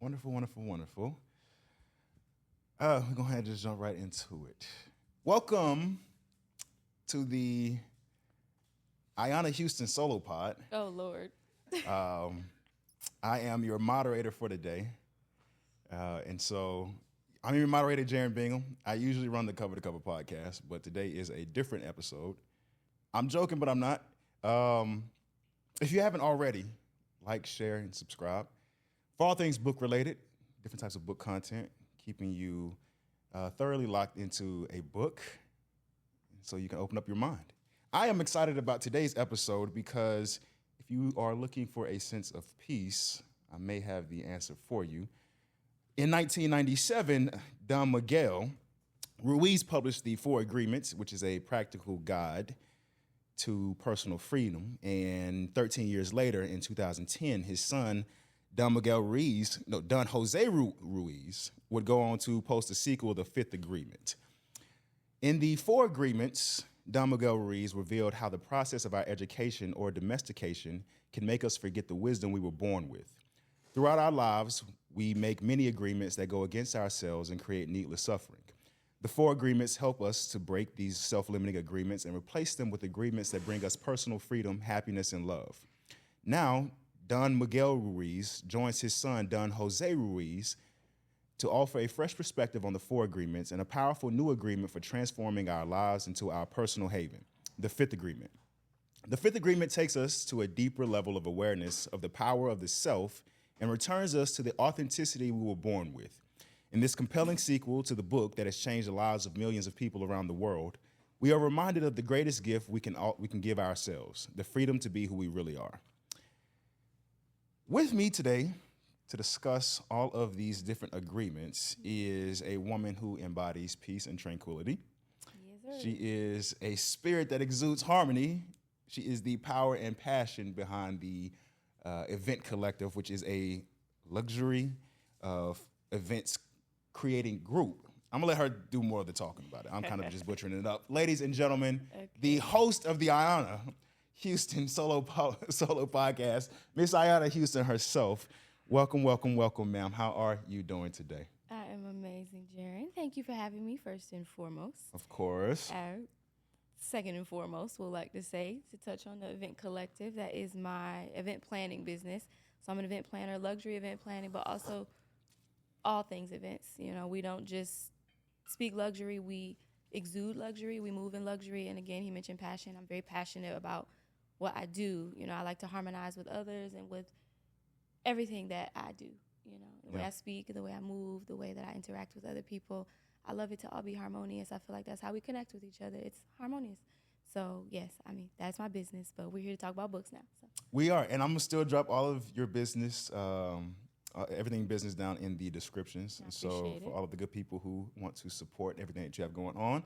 Wonderful, wonderful, wonderful. We're going to have to just jump right into it. Welcome to the Ayanna Houston Solo Pod. Oh, Lord. I am your moderator for today. And so I'm your moderator, Jaron Bingham. I usually run the Cover2Cover Podcast, but today is a different episode. I'm joking, but I'm not. If you haven't already, like, share, and subscribe. For all things book-related, different types of book content, keeping you thoroughly locked into a book so you can open up your mind. I am excited about today's episode because if you are looking for a sense of peace, I may have the answer for you. In 1997, Don Miguel Ruiz published the Four Agreements, which is a practical guide to personal freedom. And 13 years later, in 2010, his son, Don Jose Ruiz, would go on to post a sequel, The Fifth Agreement. In the Four Agreements, Don Miguel Ruiz revealed how the process of our education or domestication can make us forget the wisdom we were born with. Throughout our lives, we make many agreements that go against ourselves and create needless suffering. The Four Agreements help us to break these self-limiting agreements and replace them with agreements that bring us personal freedom, happiness, and love. Now, Don Miguel Ruiz joins his son, Don Jose Ruiz, to offer a fresh perspective on the Four Agreements and a powerful new agreement for transforming our lives into our personal haven, the Fifth Agreement. The Fifth Agreement takes us to a deeper level of awareness of the power of the self and returns us to the authenticity we were born with. In this compelling sequel to the book that has changed the lives of millions of people around the world, we are reminded of the greatest gift we can give ourselves, the freedom to be who we really are. With me today to discuss all of these different agreements is a woman who embodies peace and tranquility. Yes, sir. She is a spirit that exudes harmony. She is the power and passion behind the Event Collective, which is a luxury of events creating group. I'm gonna let her do more of the talking about it. I'm kind of just butchering it up. Ladies and gentlemen, the host of the Ayanna Houston Solo Podcast, Miss Ayanna Houston herself. Welcome, welcome, welcome, ma'am. How are you doing today? I am amazing, Jaron. Thank you for having me, first and foremost. Of course. Second and foremost, we'd like to say, to touch on the Event Collective. That is my event planning business. So I'm an event planner, luxury event planning, but also all things events. You know, we don't just speak luxury, we exude luxury, we move in luxury. And again, he mentioned passion. I'm very passionate about what I do. You know, I like to harmonize with others and with everything that I do. You know, the way I speak, the way I move, the way that I interact with other people. I love it to all be harmonious. I feel like that's how we connect with each other. It's harmonious. So, yes, I mean, that's my business, but we're here to talk about books now. So. We are, and I'm going to still drop all of your business, everything business down in the descriptions. And so for all of the good people who want to support everything that you have going on,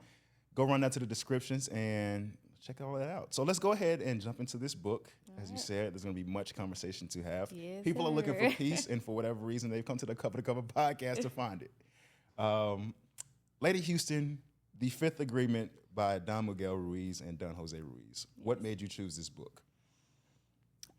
go run down to the descriptions and check all that out. So let's go ahead and jump into this book. As you said, there's going to be much conversation to have. Yes, people sir. are looking for peace, and for whatever reason, they've come to the Cover2Cover Podcast to find it. Lady Houston, The Fifth Agreement by Don Miguel Ruiz and Don Jose Ruiz. Yes. What made you choose this book?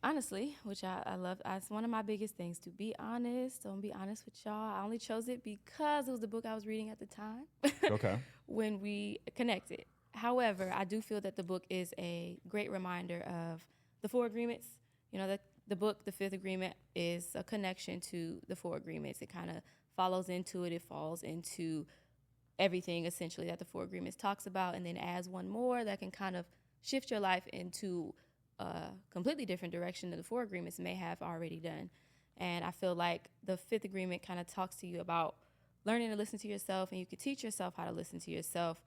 Honestly, which I love, it's one of my biggest things, to be honest. So I'm going to be honest with y'all. I only chose it because it was the book I was reading at the time. Okay. When we connected. However, I do feel that the book is a great reminder of the Four Agreements. You know, that the book, The Fifth Agreement, is a connection to the Four Agreements. It kind of follows into it. It falls into everything, essentially, that the Four Agreements talks about, and then adds one more that can kind of shift your life into a completely different direction than the Four Agreements may have already done. And I feel like the Fifth Agreement kind of talks to you about learning to listen to yourself, and you can teach yourself how to listen to yourself.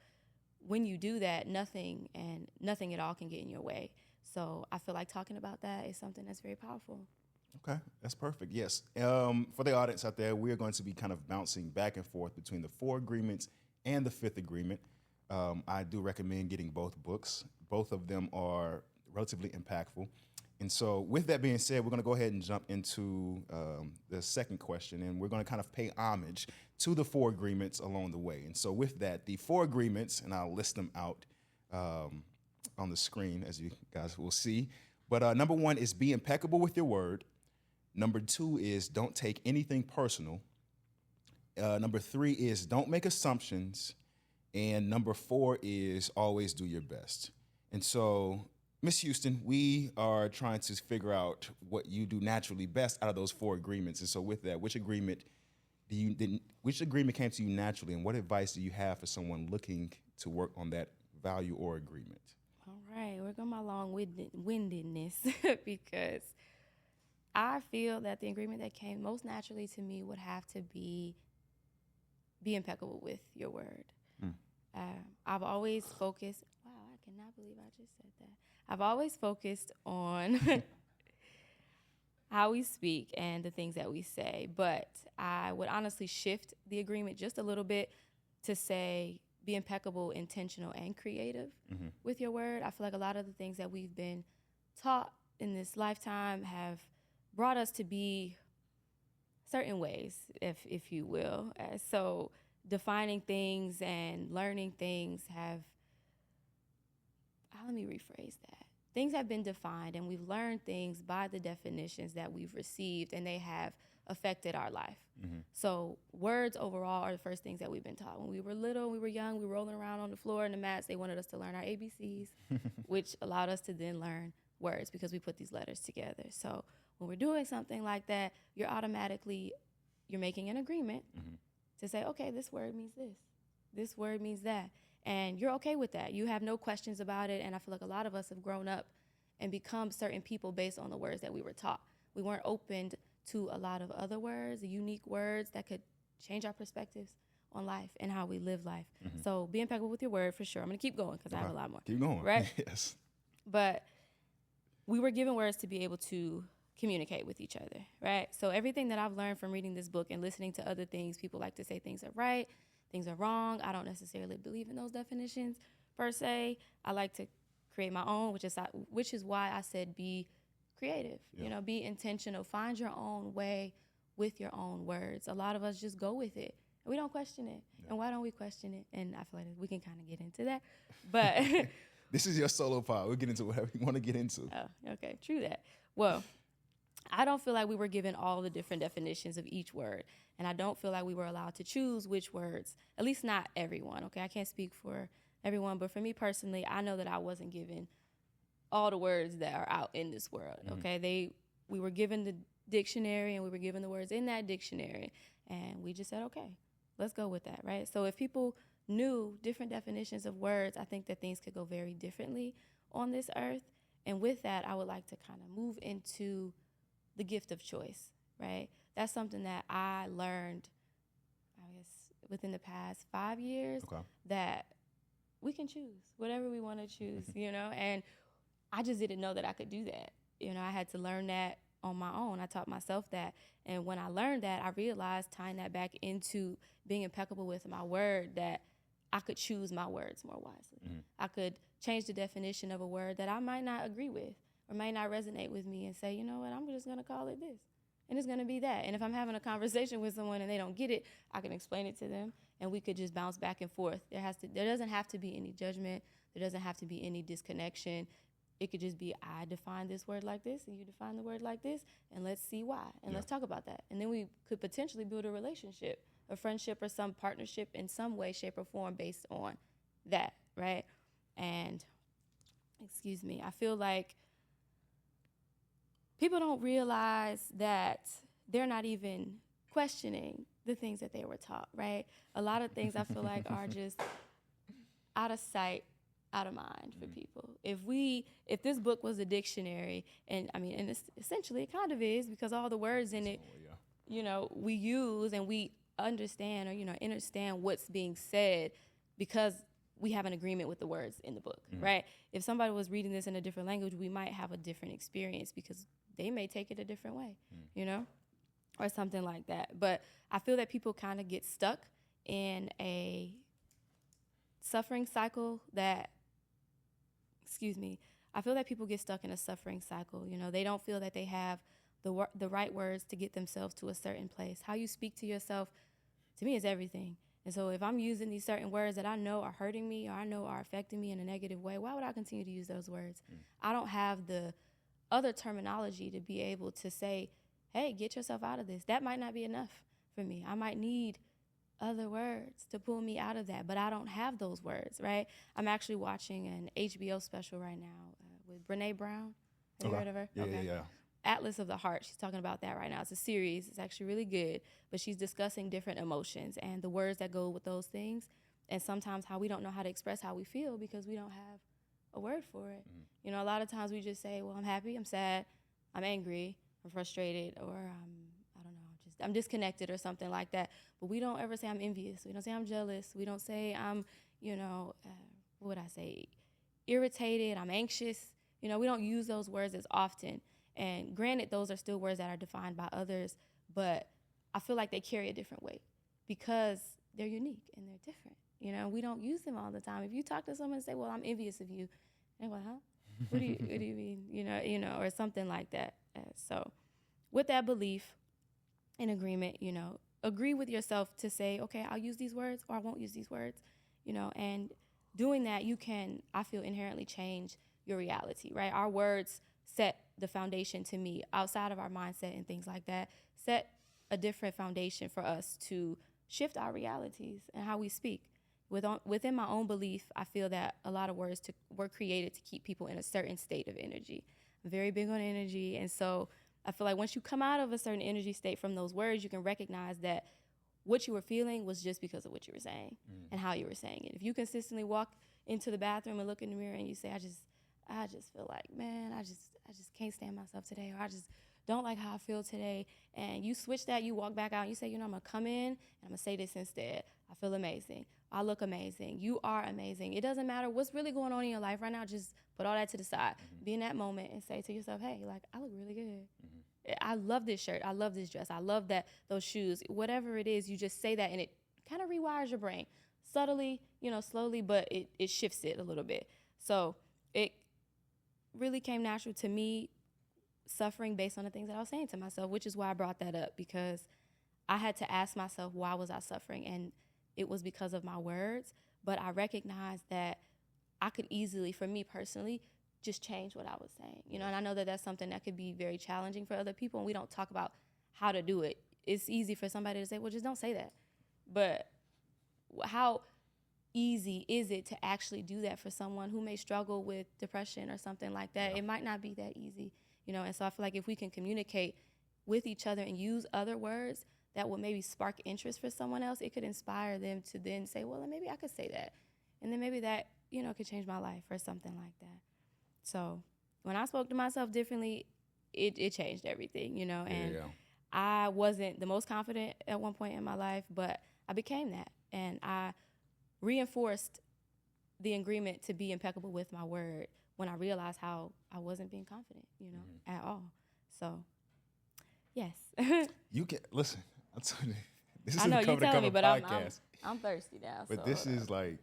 When you do that, nothing at all can get in your way. So I feel like talking about that is something that's very powerful. Okay, that's perfect. Yes. For the audience out there, we are going to be kind of bouncing back and forth between the Four Agreements and the Fifth Agreement. I do recommend getting both books. Both of them are relatively impactful. And so with that being said, we're going to go ahead and jump into the second question, and we're going to kind of pay homage to the Four Agreements along the way. And so with that, the Four Agreements, and I'll list them out on the screen as you guys will see. But number one is be impeccable with your word. Number 2 is don't take anything personal. Number 3 is don't make assumptions. And number 4 is always do your best. And so, Miss Houston, we are trying to figure out what you do naturally best out of those 4 agreements. And so with that, which agreement came to you naturally, and what advice do you have for someone looking to work on that value or agreement? All right, we're going my long-windedness because I feel that the agreement that came most naturally to me would have to be impeccable with your word. I've always focused, wow, I cannot believe I just said that. I've always focused on how we speak and the things that we say, but I would honestly shift the agreement just a little bit to say be impeccable, intentional, and creative with your word. I feel like a lot of the things that we've been taught in this lifetime have brought us to be certain ways, if you will. So defining things and learning things let me rephrase that. Things have been defined, and we've learned things by the definitions that we've received, and they have affected our life. So words overall are the first things that we've been taught. When we were little, we were young, we were rolling around on the floor in the mats. They wanted us to learn our ABCs, which allowed us to then learn words because we put these letters together. So when we're doing something like that, you're making an agreement to say, okay, this word means this word means that. And you're okay with that. You have no questions about it. And I feel like a lot of us have grown up and become certain people based on the words that we were taught. We weren't opened to a lot of other words, unique words that could change our perspectives on life and how we live life. So be impeccable with your word for sure. I'm going to keep going because I have a lot more. Keep going. Right? Yes. But we were given words to be able to communicate with each other, right? So everything that I've learned from reading this book and listening to other things, people like to say things are right, things are wrong. I don't necessarily believe in those definitions per se. I like to create my own, which is why I said be creative, be intentional, find your own way with your own words. A lot of us just go with it. We don't question it. Yeah. And why don't we question it? And I feel like we can kind of get into that. But this is your solo pod. We'll get into whatever you want to get into. Oh, okay. True that. Well, I don't feel like we were given all the different definitions of each word. And I don't feel like we were allowed to choose which words, at least not everyone, okay? I can't speak for everyone, but for me personally, I know that I wasn't given all the words that are out in this world, okay? We were given the dictionary, and we were given the words in that dictionary, and we just said, okay, let's go with that, right? So if people knew different definitions of words, I think that things could go very differently on this earth. And with that, I would like to kind of move into the gift of choice, right? That's something that I learned, I guess, within the past 5 years, that we can choose whatever we want to choose, and I just didn't know that I could do that. I had to learn that on my own. I taught myself that. And when I learned that, I realized, tying that back into being impeccable with my word, that I could choose my words more wisely. I could change the definition of a word that I might not agree with or might not resonate with me and say, you know what, I'm just going to call it this. And it's going to be that. And if I'm having a conversation with someone and they don't get it, I can explain it to them, and we could just bounce back and forth. There doesn't have to be any judgment. There doesn't have to be any disconnection. It could just be, I define this word like this, and you define the word like this, and let's see why, and let's talk about that. And then we could potentially build a relationship, a friendship, or some partnership in some way, shape, or form based on that, right? And, I feel like people don't realize that they're not even questioning the things that they were taught, right? A lot of things I feel like are just out of sight, out of mind for people. If this book was a dictionary, and essentially it kind of is, because all the words in it, we use and we understand, or understand what's being said because we have an agreement with the words in the book, right? If somebody was reading this in a different language, we might have a different experience because they may take it a different way, or something like that. But I feel that people kind of get stuck in a suffering cycle I feel that people get stuck in a suffering cycle. They don't feel that they have the right words to get themselves to a certain place. How you speak to yourself, to me, is everything. And so if I'm using these certain words that I know are hurting me or I know are affecting me in a negative way, why would I continue to use those words? I don't have the other terminology to be able to say, hey, get yourself out of this. That might not be enough for me. I might need other words to pull me out of that, but I don't have those words, right? I'm actually watching an HBO special right now with Brene Brown. Have you heard of her? Yeah. Atlas of the Heart. She's talking about that right now. It's a series. It's actually really good, but she's discussing different emotions and the words that go with those things, and sometimes how we don't know how to express how we feel because we don't have a word for it. You know, a lot of times we just say, well, I'm happy, I'm sad, I'm angry, I'm frustrated, or I'm disconnected or something like that. But we don't ever say I'm envious. We don't say I'm jealous. We don't say I'm, what would I say, irritated, I'm anxious. You know, we don't use those words as often. And granted, those are still words that are defined by others, but I feel like they carry a different weight because they're unique and they're different. You know, we don't use them all the time. If you talk to someone and say, well, I'm envious of you, they're like, huh? What do you mean? You know, or something like that. So with that belief and agreement, you know, agree with yourself to say, okay, I'll use these words or I won't use these words, you know, and doing that, you can, I feel, inherently change your reality, right? Our words set the foundation to me outside of our mindset and things like that, set a different foundation for us to shift our realities and how we speak. Within my own belief, I feel that a lot of words were created to keep people in a certain state of energy. I'm very big on energy, and so I feel like once you come out of a certain energy state from those words, you can recognize that what you were feeling was just because of what you were saying and how you were saying it. If you consistently walk into the bathroom and look in the mirror and you say, I just feel like, man, I just can't stand myself today, or I just don't like how I feel today, and you switch that, you walk back out and you say, you know, I'm going to come in and I'm going to say this instead. I feel amazing. I look amazing. You are amazing. It doesn't matter what's really going on in your life right now. Just put all that to the side. Be in that moment and say to yourself, hey, like, I look really good. I love this shirt. I love this dress. I love those shoes. Whatever it is, you just say that and it kind of rewires your brain. Subtly, you know, slowly, but it shifts it a little bit. So it really came natural to me suffering based on the things that I was saying to myself, which is why I brought that up, because I had to ask myself, why was I suffering? And it was because of my words, but I recognized that I could easily, for me personally, just change what I was saying, you know, and I know that that's something that could be very challenging for other people, and we don't talk about how to do it. It's easy for somebody to say, well, just don't say that. But how easy is it to actually do that for someone who may struggle with depression or something like that? It might not be that easy, you know, and so I feel like if we can communicate with each other and use other words that will maybe spark interest for someone else, it could inspire them to then say, well, then maybe I could say that. And then maybe that, you know, could change my life or something like that. So when I spoke to myself differently, it changed everything, you know, and I wasn't the most confident at one point in my life, but I became that. And I reinforced the agreement to be impeccable with my word when I realized how I wasn't being confident, you know, at all. So, yes. You can, listen, I'm telling you, this is I know, the Cover to Cover but podcast. I'm thirsty now. But so this is like,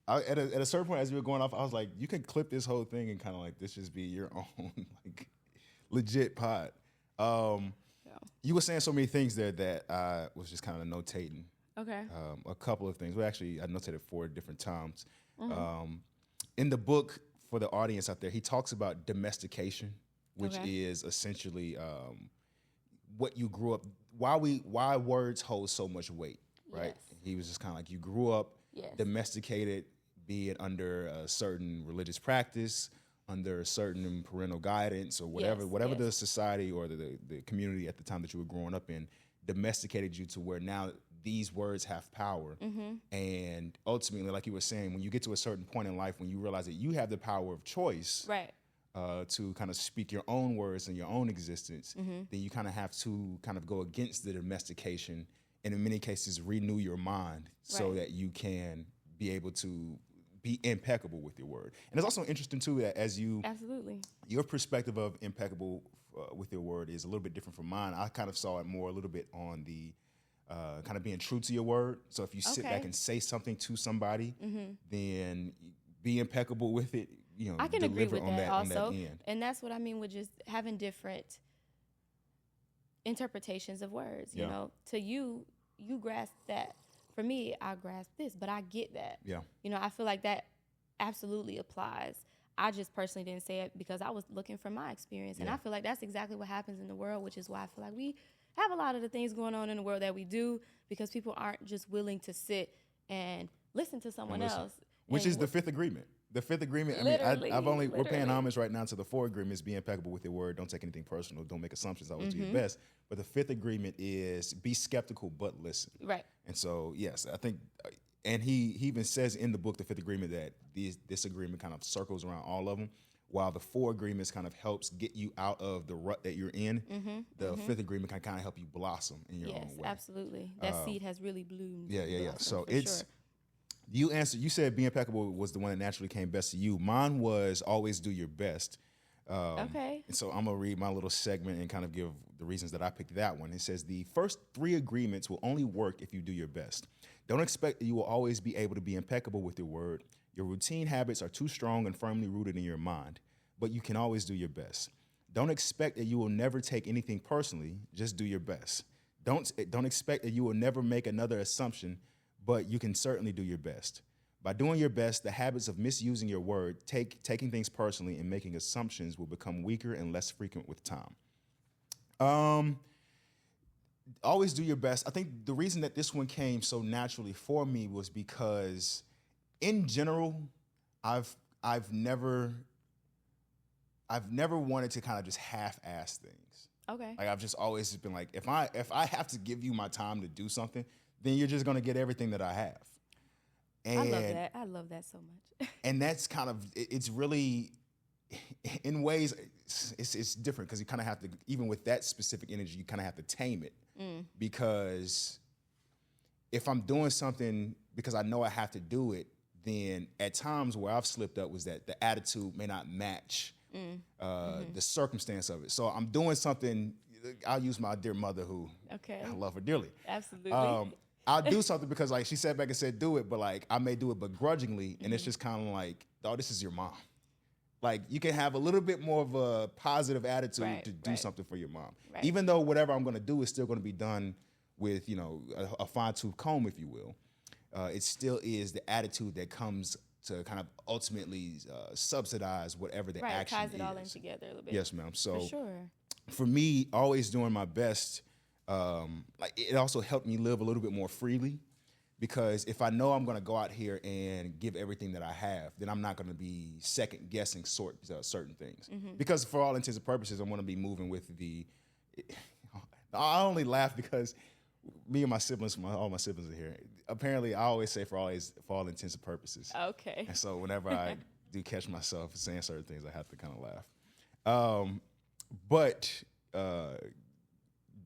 at a certain point as we were going off, I was like, you can clip this whole thing and kind of like, this just be your own like legit pod. You were saying so many things there that I was just kind of notating. Okay. A couple of things. Well, actually, I notated 4 different times. In the book, for the audience out there, he talks about domestication, which is essentially what you grew up. Why words hold so much weight, right? Yes. He was just kind of like, you grew up domesticated, be it under a certain religious practice, under a certain parental guidance, or whatever the society or the community at the time that you were growing up in domesticated you to where now these words have power. And ultimately, like you were saying, when you get to a certain point in life, when you realize that you have the power of choice to kind of speak your own words and your own existence, then you kind of have to kind of go against the domestication and in many cases renew your mind so that you can be able to be impeccable with your word. And it's also interesting too that as you, your perspective of impeccable with your word is a little bit different from mine. I kind of saw it more a little bit on the kind of being true to your word. So if you sit back and say something to somebody, then be impeccable with it. You know, I can agree with that also. On that end. And that's what I mean with just having different interpretations of words. You know, to you grasp that. For me, I grasp this, but I get that. You know, I feel like that absolutely applies. I just personally didn't say it because I was looking from my experience. And I feel like that's exactly what happens in the world, which is why I feel like we have a lot of the things going on in the world that we do because people aren't just willing to sit and listen to someone else. Which is the fifth agreement. The fifth agreement, we're paying homage right now to the four agreements: be impeccable with your word, don't take anything personal, don't make assumptions, always do your best. But the fifth agreement is be skeptical but listen. Right. And so, yes, I think, and he even says in the book, the fifth agreement, that this agreement kind of circles around all of them, while the four agreements kind of helps get you out of the rut that you're in. The fifth agreement can kind of help you blossom in your own way. Yes, absolutely. That seed has really bloomed. Yeah. So it's... Sure. You said be impeccable was the one that naturally came best to you. Mine was always do your best. Okay. And so I'm going to read my little segment and kind of give the reasons that I picked that one. It says the first three agreements will only work if you do your best. Don't expect that you will always be able to be impeccable with your word. Your routine habits are too strong and firmly rooted in your mind, but you can always do your best. Don't expect that you will never take anything personally. Just do your best. Don't expect that you will never make another assumption, but you can certainly do your best. By doing your best, the habits of misusing your word, taking things personally, and making assumptions will become weaker and less frequent with time. Always do your best. I think the reason that this one came so naturally for me was because, in general, I've never wanted to kind of just half-ass things. Okay. Like I've just always been like, if I have to give you my time to do something, then you're just going to get everything that I have. And I love that so much. And that's kind of, it's really, in ways, it's different because you kind of have to, even with that specific energy, you kind of have to tame it. Because if I'm doing something because I know I have to do it, then at times where I've slipped up was that the attitude may not match the circumstance of it. So I'm doing something, I'll use my dear mother who I love her dearly. Absolutely. I'll do something because like she sat back and said, do it, but like I may do it begrudgingly. And it's just kind of like, oh, this is your mom. Like you can have a little bit more of a positive attitude to do something for your mom. Right. Even though whatever I'm going to do is still going to be done with, a fine-tooth comb, if you will. It still is the attitude that comes to kind of ultimately subsidize whatever the action is. Ties it all in together a little bit. Yes, ma'am. So for sure. For me, always doing my best, like it also helped me live a little bit more freely, because if I know I'm going to go out here and give everything that I have, then I'm not going to be second guessing certain things. Because for all intents and purposes, I'm going to be moving with the. I only laugh because me and my siblings, all my siblings are here. Apparently, I always say for all intents and purposes. Okay. And so whenever I do catch myself saying certain things, I have to kind of laugh. But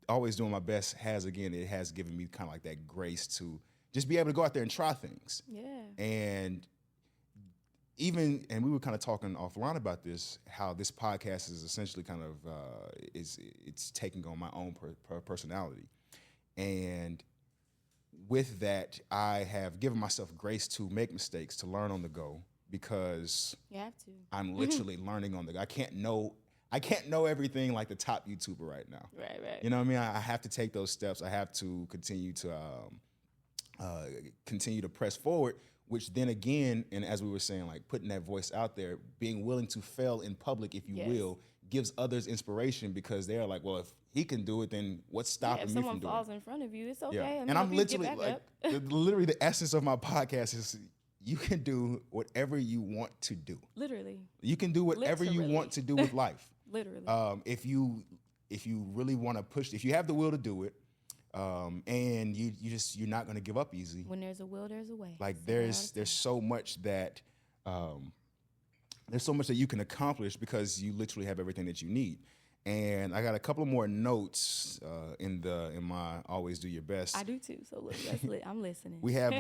always doing my best has given me kind of like that grace to just be able to go out there and try things. Yeah. And we were kind of talking offline about this, how this podcast is essentially kind of, it's taking on my own personality. And with that, I have given myself grace to make mistakes, to learn on the go, because you have to. I'm literally learning on the go. I can't know everything like the top YouTuber right now. Right. You know what I mean? I have to take those steps. I have to continue to press forward, which then again, and as we were saying, like putting that voice out there, being willing to fail in public, if you will, gives others inspiration, because they're like, well, if he can do it, then what's stopping me from doing it? If someone falls in front of you, it's okay. Yeah. And I'm literally like, literally the essence of my podcast is you can do whatever you want to do. Literally. You can do whatever you want to do with life. Literally. If you really want to push, if you have the will to do it, and you're not going to give up easy. When there's a will, there's a way. Like there's so much that you can accomplish because you literally have everything that you need. And I got a couple of more notes in my always do your best. I do too. So look, I'm listening. We have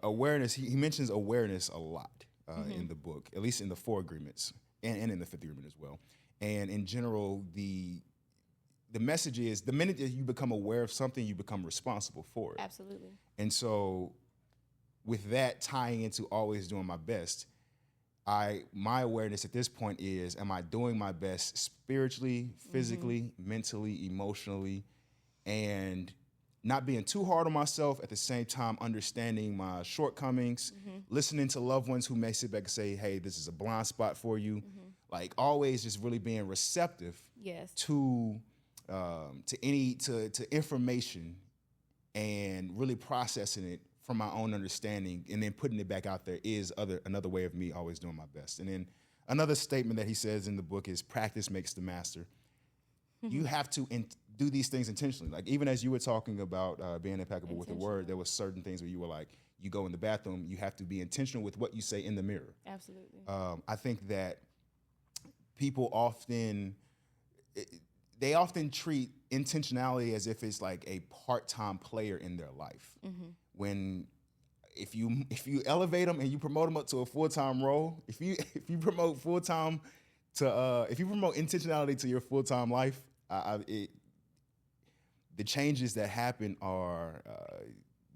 awareness. He mentions awareness a lot in the book, at least in the 4 agreements and in the 5th agreement as well. And in general, the message is the minute that you become aware of something, you become responsible for it. Absolutely. And so with that tying into always doing my best, my awareness at this point is, am I doing my best spiritually, physically, mentally, emotionally? And not being too hard on myself, at the same time understanding my shortcomings, listening to loved ones who may sit back and say, hey, this is a blind spot for you. Like always just really being receptive to information and really processing it from my own understanding and then putting it back out there is another way of me always doing my best. And then another statement that he says in the book is practice makes the master. You have to do these things intentionally. Like even as you were talking about being impeccable with the word, there was certain things where you were like, you go in the bathroom, you have to be intentional with what you say in the mirror. Absolutely. I think that people often treat intentionality as if it's like a part-time player in their life. When if you elevate them and you promote them up to a full-time role, if you promote full-time to if you promote intentionality to your full-time life, the changes that happen are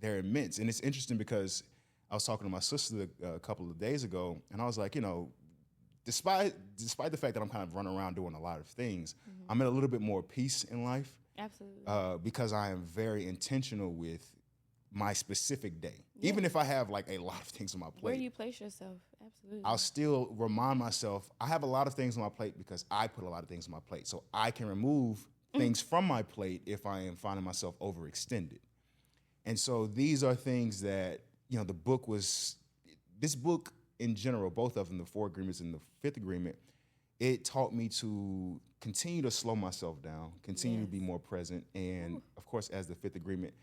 they're immense. And it's interesting because I was talking to my sister a couple of days ago, and I was like, despite the fact that I'm kind of running around doing a lot of things, I'm in a little bit more peace in life. Absolutely. Because I am very intentional with my specific day. Even if I have like a lot of things on my plate. Where do you place yourself? Absolutely. I'll still remind myself, I have a lot of things on my plate because I put a lot of things on my plate. So I can remove things from my plate if I am finding myself overextended. And so these are things that, this book in general, both of them, the 4 agreements and the 5th agreement, it taught me to continue to slow myself down, continue to be more present, and of course, as the 5th agreement,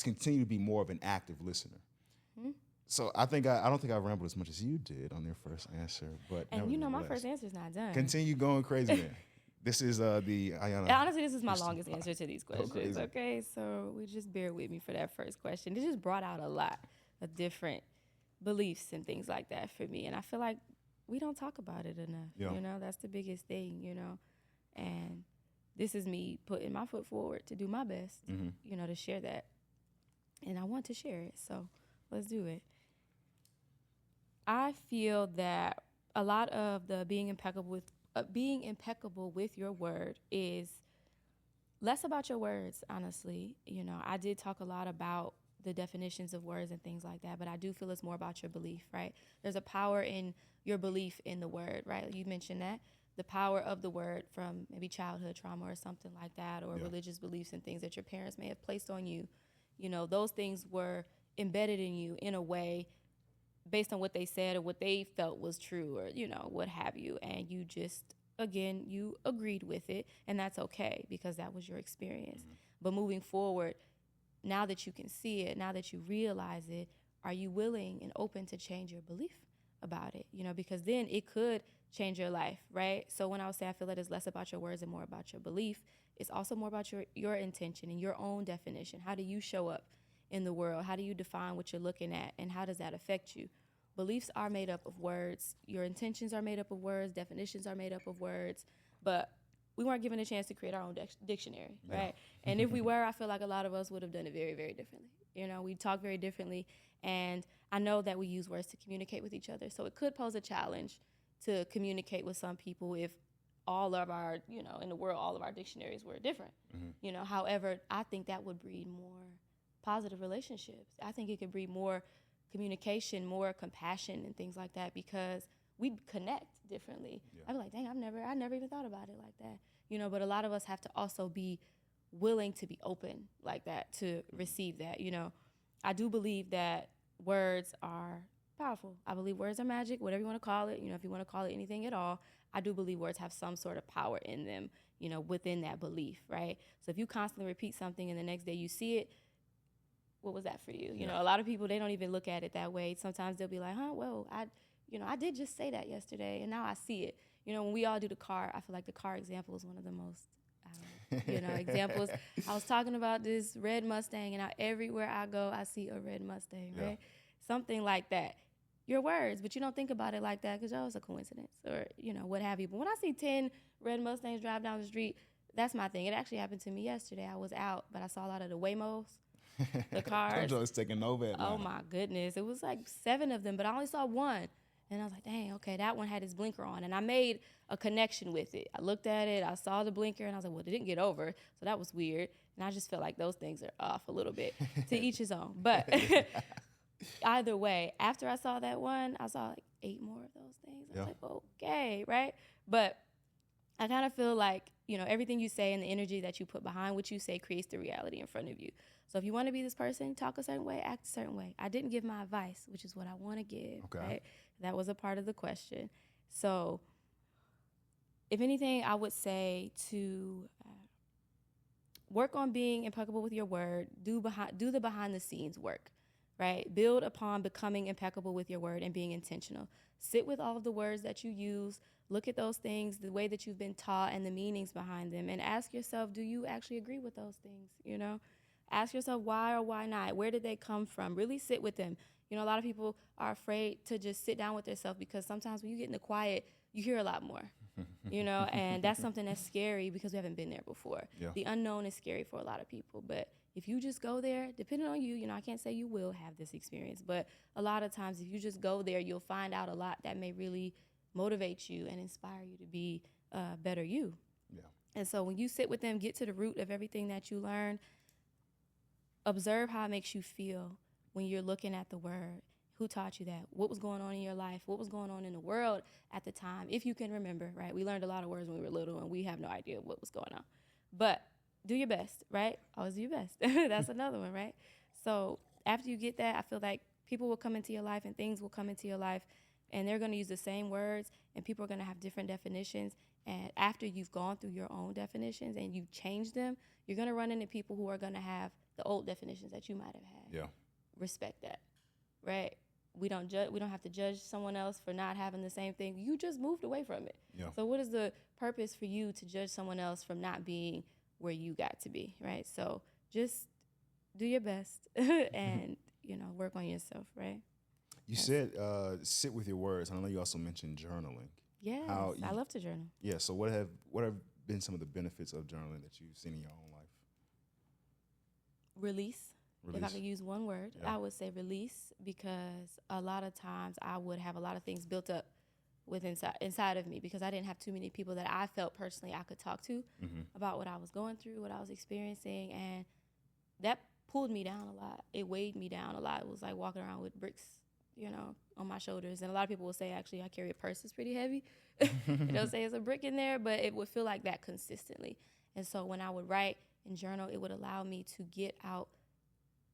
continue to be more of an active listener. So I don't think I rambled as much as you did on your first answer, but my first answer is not done. Continue going crazy, man. This is honestly, this is my longest answer to these questions. Okay, so just bear with me for that first question. It just brought out a lot of different beliefs and things like that for me, and I feel like we don't talk about it enough. Yeah. That's the biggest thing. And this is me putting my foot forward to do my best. To share that, and I want to share it. So let's do it. I feel that a lot of the being impeccable with your word is less about your words, honestly. I did talk a lot about the definitions of words and things like that, but I do feel it's more about your belief, right? There's a power in your belief in the word, right? You mentioned that. The power of the word from maybe childhood trauma or something like that, or religious beliefs and things that your parents may have placed on you. Those things were embedded in you in a way based on what they said or what they felt was true or, what have you. And you just, again, you agreed with it, and that's okay because that was your experience. But moving forward, now that you can see it, now that you realize it, are you willing and open to change your belief about it? Because then it could change your life, right? So when I would say I feel that it's less about your words and more about your belief, it's also more about your intention and your own definition. How do you show up in the world? How do you define what you're looking at, and how does that affect you? Beliefs are made up of words. Your intentions are made up of words. Definitions are made up of words. But we weren't given a chance to create our own dictionary, right? And if we were, I feel like a lot of us would have done it very, very differently. We talk very differently, and I know that we use words to communicate with each other. So it could pose a challenge to communicate with some people if all of our, in the world, all of our dictionaries were different. However, I think that would breed more positive relationships. I think it could breed more communication, more compassion and things like that because we connect differently. I'm like, dang, I never even thought about it like that. But a lot of us have to also be willing to be open like that to receive that. I do believe that words are powerful. I believe words are magic, whatever you want to call it. If you want to call it anything at all, I do believe words have some sort of power in them, within that belief, right? So if you constantly repeat something and the next day you see it, what was that for you? A lot of people, they don't even look at it that way. Sometimes they'll be like, I did just say that yesterday, and now I see it. When we all do the car, I feel like the car example is one of the most, examples. I was talking about this red Mustang, and now everywhere I go, I see a red Mustang, right? Something like that. Your words, but you don't think about it like that because, it's a coincidence or, what have you. But when I see 10 red Mustangs drive down the street, that's my thing. It actually happened to me yesterday. I was out, but I saw a lot of the Waymos. The cars. I'm just taking over. Oh my goodness. It was like 7 of them, but I only saw one. And I was like, dang, okay, that one had his blinker on. And I made a connection with it. I looked at it, I saw the blinker, and I was like, well, it didn't get over. So that was weird. And I just felt like those things are off a little bit. To each his own. But either way, after I saw that one, I saw like 8 more of those things. I was like, okay, right? But I kind of feel like, you know, everything you say and the energy that you put behind what you say creates the reality in front of you. So if you want to be this person, talk a certain way, act a certain way. I didn't give my advice, which is what I want to give, right? That was a part of the question. So if anything, I would say to work on being impeccable with your word, do the behind the scenes work, right? Build upon becoming impeccable with your word and being intentional. Sit with all of the words that you use, look at those things, the way that you've been taught and the meanings behind them, and ask yourself, do you actually agree with those things, you know? Ask yourself why or why not. Where did they come from? Really sit with them. You know, a lot of people are afraid to just sit down with themselves because sometimes when you get in the quiet, you hear a lot more, you know, and that's something that's scary because we haven't been there before. Yeah. The unknown is scary for a lot of people, but if you just go there, depending on you, you know, I can't say you will have this experience, but a lot of times if you just go there, you'll find out a lot that may really motivate you and inspire you to be better you. Yeah. And so when you sit with them, get to the root of everything that you learn, observe how it makes you feel when you're looking at the word. Who taught you that? What was going on in your life? What was going on in the world at the time? If you can remember, right? We learned a lot of words when we were little, and we have no idea what was going on. But do your best, right? Always do your best. That's another one, right? So after you get that, I feel like people will come into your life and things will come into your life, and they're going to use the same words, and people are going to have different definitions. And after you've gone through your own definitions and you've changed them, you're going to run into people who are going to have the old definitions that you might have had. Yeah. Respect that, right? We don't have to judge someone else for not having the same thing. You just moved away from it. Yeah. So what is the purpose for you to judge someone else from not being where you got to be, right? So just do your best and, you know, work on yourself, right? You said sit with your words. I know you also mentioned journaling. Yes, I love to journal. Yeah, so what have been some of the benefits of journaling that you've seen in your own life? Release. If I could use one word, I would say release, because a lot of times I would have a lot of things built up inside of me because I didn't have too many people that I felt personally I could talk to about what I was going through, what I was experiencing, and that pulled me down a lot. It weighed me down a lot. It was like walking around with bricks, you know, on my shoulders. And a lot of people will say, actually, I carry a purse that's pretty heavy. They'll say it's a brick in there, but it would feel like that consistently. And so when I would write and journal, it would allow me to get out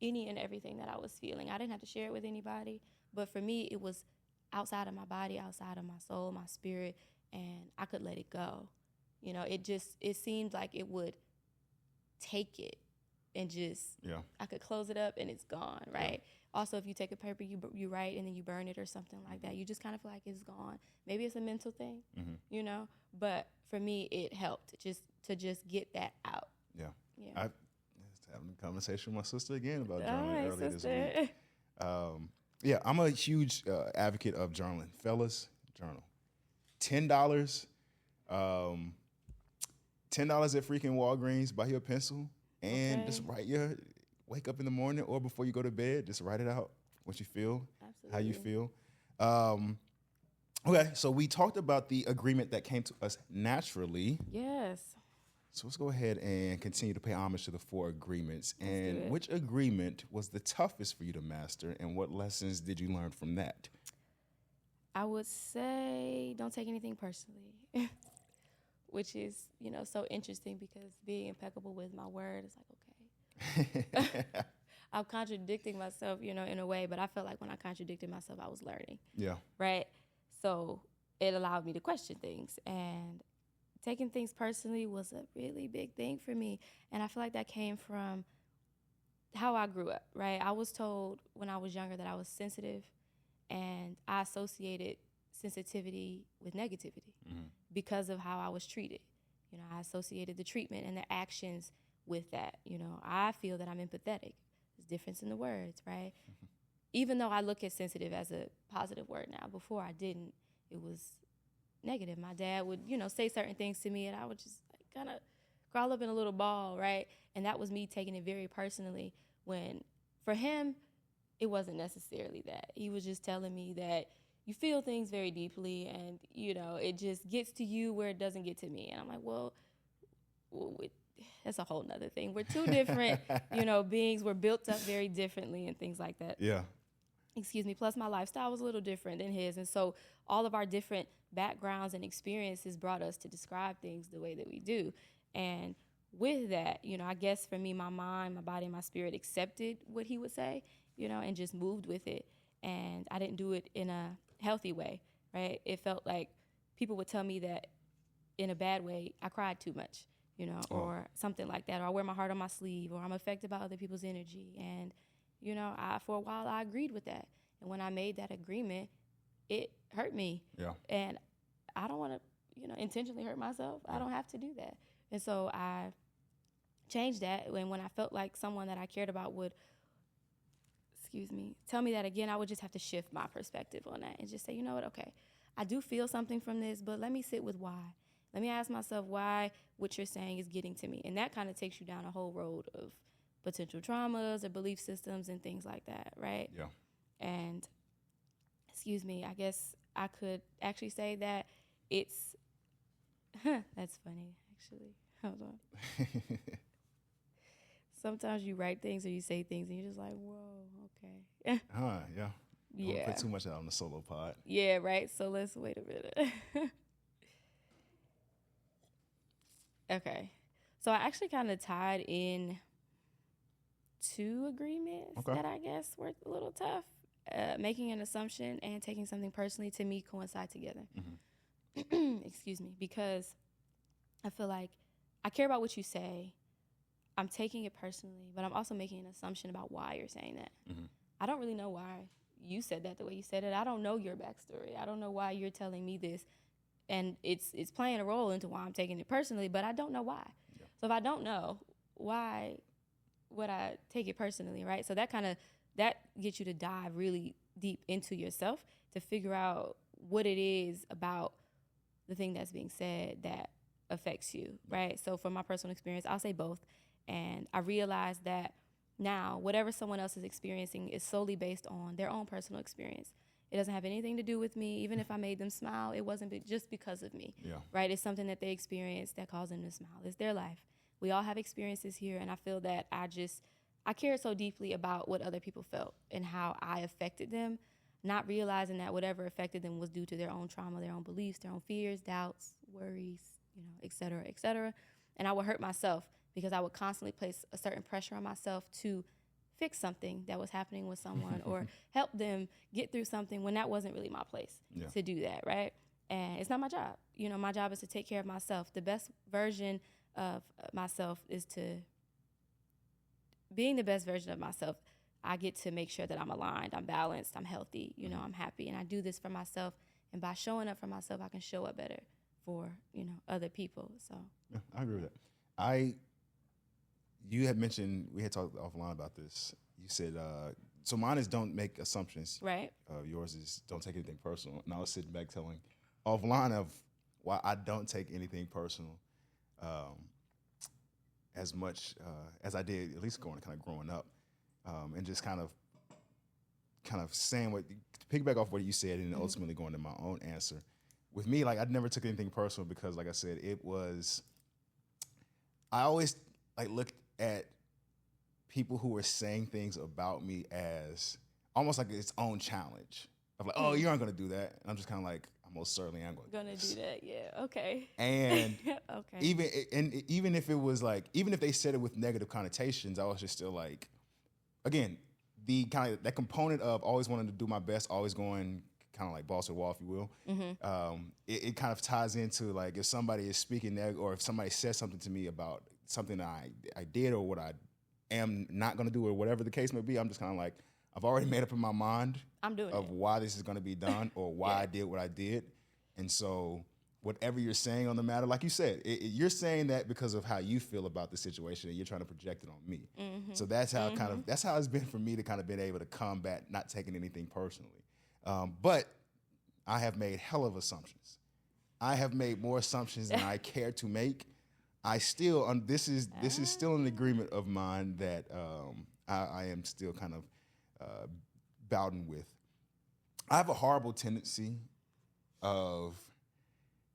any and everything that I was feeling. I didn't have to share it with anybody, but for me, it was outside of my body, outside of my soul, my spirit, and I could let it go. You know, it seemed like it would take it and just, I could close it up and it's gone, right? Yeah. Also, if you take a paper, you write and then you burn it or something like that, you just kind of feel like it's gone. Maybe it's a mental thing, you know, but for me, it helped to get that out. Yeah. I was having a conversation with my sister again about journaling earlier this week. I'm a huge advocate of journaling. Fellas, journal. $10 at freaking Walgreens, buy you a pencil, and just wake up in the morning or before you go to bed, just write it out, what you feel, how you feel. Okay, so we talked about the agreement that came to us naturally. Yes. So let's go ahead and continue to pay homage to the 4 agreements. And which agreement was the toughest for you to master, and what lessons did you learn from that? I would say don't take anything personally, which is, you know, so interesting because being impeccable with my word is like, okay. I'm contradicting myself, you know, in a way, but I felt like when I contradicted myself, I was learning. Yeah. Right? So it allowed me to question things, and taking things personally was a really big thing for me. And I feel like that came from how I grew up, right? I was told when I was younger that I was sensitive, and I associated sensitivity with negativity because of how I was treated. You know, I associated the treatment and the actions with that. You know, I feel that I'm empathetic. There's difference in the words, right? Even though I look at sensitive as a positive word now, before I didn't, it was negative. My dad would, you know, say certain things to me, and I would just like, kind of crawl up in a little ball, right? And that was me taking it very personally, when for him, it wasn't necessarily that. He was just telling me that, you feel things very deeply, and, you know, it just gets to you where it doesn't get to me. And I'm like, well that's a whole nother thing. We're two different, you know, beings. We're built up very differently and things like that. Yeah. Excuse me. Plus, my lifestyle was a little different than his. And so all of our different backgrounds and experiences brought us to describe things the way that we do. And with that, you know, I guess for me, my mind, my body, my spirit accepted what he would say, you know, and just moved with it. And I didn't do it in a healthy way, right? It felt like people would tell me that in a bad way, I cried too much, you know, or something like that, or I wear my heart on my sleeve, or I'm affected by other people's energy. And, you know, for a while I agreed with that. And when I made that agreement, it hurt me. Yeah. And I don't want to, you know, intentionally hurt myself. I don't have to do that. And so I changed that. And when I felt like someone that I cared about would, tell me that again, I would just have to shift my perspective on that and just say, you know what, okay, I do feel something from this, but let me sit with why. Let me ask myself why what you're saying is getting to me. And that kind of takes you down a whole road of potential traumas or belief systems and things like that, right? Yeah. And, I guess I could actually say that it's, that's funny, actually. Hold on. Sometimes you write things or you say things and you're just like, whoa, okay. Yeah. Yeah. Don't put too much out on the solo pod. Yeah, right. So let's wait a minute. Okay. So I actually kind of tied in two agreements that I guess were a little tough. Making an assumption and taking something personally, to me, coincide together. Mm-hmm. Excuse me. Because I feel like I care about what you say. I'm taking it personally, but I'm also making an assumption about why you're saying that. Mm-hmm. I don't really know why you said that the way you said it. I don't know your backstory. I don't know why you're telling me this. And it's playing a role into why I'm taking it personally, but I don't know why. Yeah. So if I don't know, why would I take it personally, right? So that gets you to dive really deep into yourself to figure out what it is about the thing that's being said that affects you, right? So from my personal experience, I'll say both. And I realized that now whatever someone else is experiencing is solely based on their own personal experience. It doesn't have anything to do with me. Even if I made them smile, it wasn't just because of me, right? It's something that they experienced that caused them to smile. It's their life. We all have experiences here, and I feel that I cared so deeply about what other people felt and how I affected them, not realizing that whatever affected them was due to their own trauma, their own beliefs, their own fears, doubts, worries, you know, et cetera, et cetera. And I would hurt myself because I would constantly place a certain pressure on myself to fix something that was happening with someone or help them get through something when that wasn't really my place to do that, right? And it's not my job. You know, my job is to take care of myself. The best version of myself is being the best version of myself. I get to make sure that I'm aligned, I'm balanced, I'm healthy, you know, I'm happy. And I do this for myself. And by showing up for myself, I can show up better for, you know, other people. So yeah, I agree with that. You had mentioned, we had talked offline about this. You said, so mine is don't make assumptions. Right. Yours is don't take anything personal. And I was sitting back telling offline of why I don't take anything personal as much as I did, at least growing up. And just kind of saying to piggyback off what you said and ultimately going to my own answer. With me, like, I never took anything personal because, like I said, I always looked at people who were saying things about me as almost like its own challenge of like, oh, you aren't going to do that. And I'm just kind of like, I most certainly am going to do that. Yeah. Okay. And okay. even if it was like, even if they said it with negative connotations, I was just still like, again, the kind of that component of always wanting to do my best, always going kind of like balls to the wall, if you will. Mm-hmm. It kind of ties into like if somebody is speaking or if somebody says something to me about something that I did or what I am not going to do or whatever the case may be, I'm just kind of like, I've already made up in my mind why this is going to be done or why I did what I did. And so whatever you're saying on the matter, like you said, you're saying that because of how you feel about the situation and you're trying to project it on me. Mm-hmm. So that's how that's how it's been for me to kind of been able to combat not taking anything personally. But I have made hell of assumptions. I have made more assumptions than I care to make. I still, this is still an agreement of mine that I am still kind of bouting with. I have a horrible tendency of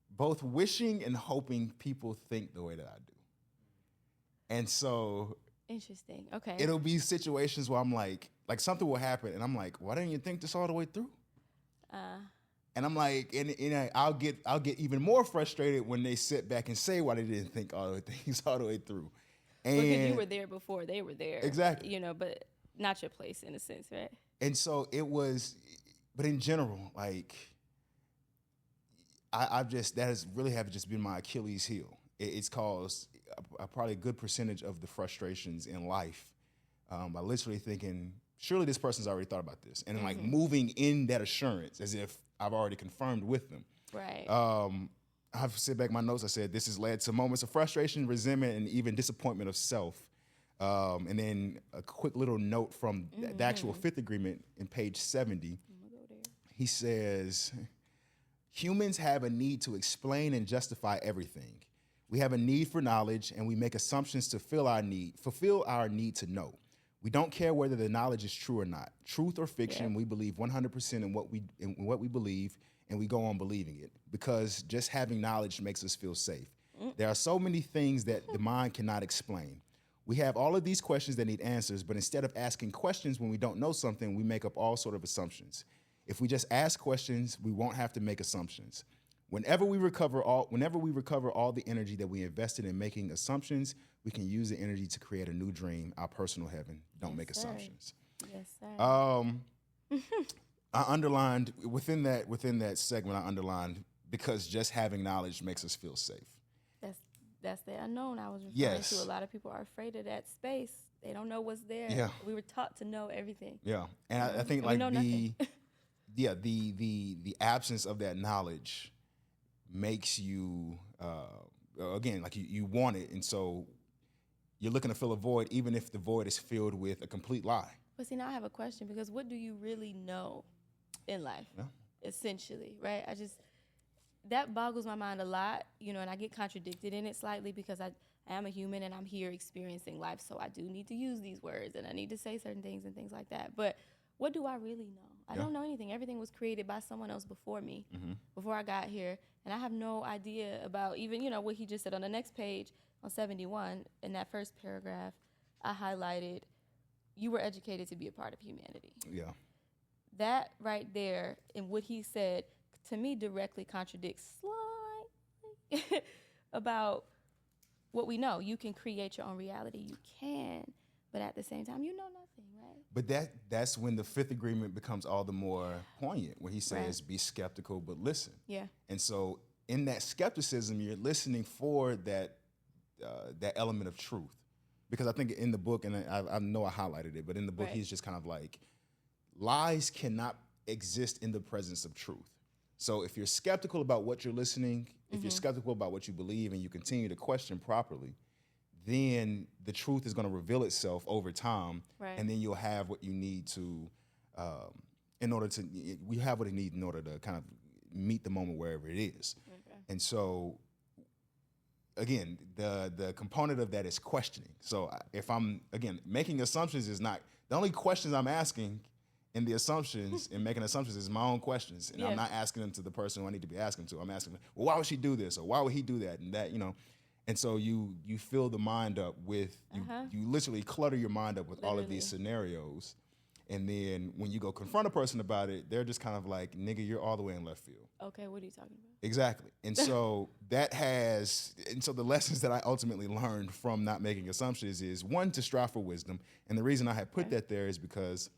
both wishing and hoping people think the way that I do. And so Interesting. Okay. it'll be situations where I'm like something will happen and I'm like, why didn't you think this all the way through? And I'm like, and I'll get even more frustrated when they sit back and say why they didn't think all the things all the way through. And because you were there before they were there. Exactly. You know, but not your place in a sense, right? And so it was, but in general, like I've just, that has really have just been my Achilles heel. It's caused probably a good percentage of the frustrations in life by literally thinking, surely this person's already thought about this. And like moving in that assurance as if I've already confirmed with them. Right. I've set back my notes. I said, this has led to moments of frustration, resentment, and even disappointment of self. And then a quick little note from the actual fifth agreement in page 70. He says, humans have a need to explain and justify everything. We have a need for knowledge, and we make assumptions to fulfill our need to know. We don't care whether the knowledge is true or not. Truth or fiction, we believe 100% in what we believe, and we go on believing it because just having knowledge makes us feel safe. There are so many things that the mind cannot explain. We have all of these questions that need answers, but instead of asking questions when we don't know something, we make up all sort of assumptions. If we just ask questions, we won't have to make assumptions. Whenever we recover all the energy that we invested in making assumptions, we can use the energy to create a new dream, our personal heaven. Don't make assumptions. Yes, sir. I underlined within that segment. I underlined because just having knowledge makes us feel safe. That's the unknown I was referring to. A lot of people are afraid of that space. They don't know what's there. Yeah. We were taught to know everything. Yeah, and I think we know nothing. the absence of that knowledge makes you again like you want it, and so you're looking to fill a void, even if the void is filled with a complete lie. But see, now I have a question because what do you really know in life? Yeah. Essentially, right? That boggles my mind a lot, you know, and I get contradicted in it slightly because I am a human and I'm here experiencing life, so I do need to use these words and I need to say certain things and things like that. But what do I really know? I don't know anything. Everything was created by someone else before me, before I got here, and I have no idea about even, you know, what he just said on the next page on 71, in that first paragraph, I highlighted, you were educated to be a part of humanity. Yeah. That right there and what he said, to me, directly contradicts slightly about what we know. You can create your own reality. You can. But at the same time, you know nothing, right? But that's when the fifth agreement becomes all the more poignant, where he says, be skeptical, but listen. Yeah. And so in that skepticism, you're listening for that element of truth. Because I think in the book, and I know I highlighted it, but in the book, he's just kind of like, lies cannot exist in the presence of truth. So if you're skeptical about what you're listening, if you're skeptical about what you believe and you continue to question properly, then the truth is going to reveal itself over time, and then you'll have what you need to, we have what you need in order to kind of meet the moment wherever it is. Okay. And so, again, the component of that is questioning. So if I'm, again, making assumptions is not, the only questions I'm asking in the assumptions and making assumptions is my own questions. And I'm not asking them to the person who I need to be asking to. I'm asking them, well, why would she do this? Or why would he do that? And that, you know. And so you fill the mind up with, you literally clutter your mind up with all of these scenarios. And then when you go confront a person about it, they're just kind of like, nigga, you're all the way in left field. Okay, what are you talking about? Exactly. And so the lessons that I ultimately learned from not making assumptions is, one, to strive for wisdom. And the reason I had put that there is because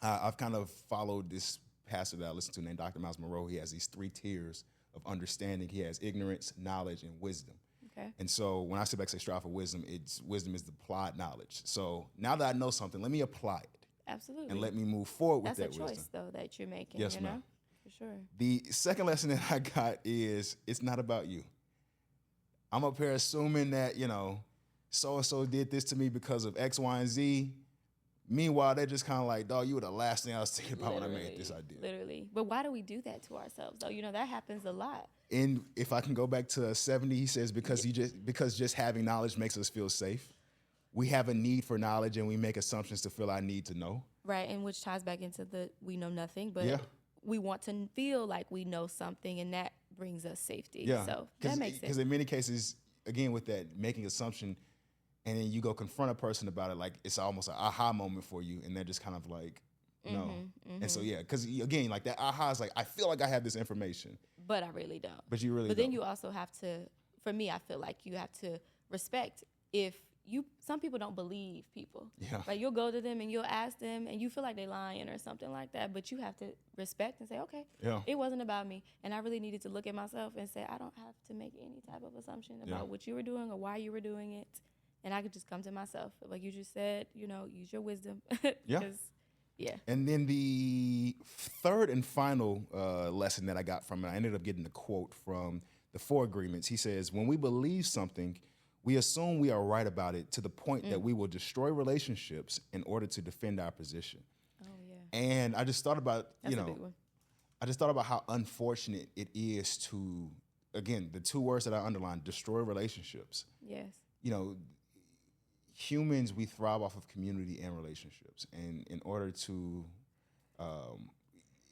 I've kind of followed this pastor that I listen to named Dr. Miles Monroe. He has these 3 tiers of understanding. He has ignorance, knowledge, and wisdom. Okay. And so when I sit back and say strive for wisdom, wisdom is the applied knowledge. So now that I know something, let me apply it. Absolutely. And let me move forward with that wisdom. That's a choice, though, that you're making. Yes, you ma'am. Know? For sure. The second lesson that I got is it's not about you. I'm up here assuming that, you know, so-and-so did this to me because of X, Y, and Z. Meanwhile, they're just kind of like, dog, you were the last thing I was thinking about when I made this idea. Literally. But why do we do that to ourselves, though? You know, that happens a lot. And if I can go back to 70, he says, because just having knowledge makes us feel safe. We have a need for knowledge and we make assumptions to feel our need to know. Right, and which ties back into the we know nothing, but we want to feel like we know something, and that brings us safety. Yeah. So that makes sense. Because in many cases, again, with that making assumption, and then you go confront a person about it, like it's almost an aha moment for you, and they're just kind of like, no. And so, yeah, because again, like that aha is like, I feel like I have this information. But I really don't. But you really don't. But then you also have to, for me, I feel like you have to respect some people don't believe people. Yeah. Like you'll go to them and you'll ask them and you feel like they're lying or something like that, but you have to respect and say, okay, it wasn't about me. And I really needed to look at myself and say, I don't have to make any type of assumption about what you were doing or why you were doing it. And I could just come to myself. Like you just said, use your wisdom. Yeah. And then the third and final lesson that I got from it, I ended up getting a quote from the 4 Agreements. He says, when we believe something, we assume we are right about it to the point that we will destroy relationships in order to defend our position. Oh, yeah. And I just thought about, That's a big one. I just thought about how unfortunate it is to, again, the 2 words that I underlined, destroy relationships. Yes. Humans, we thrive off of community and relationships. And in order to,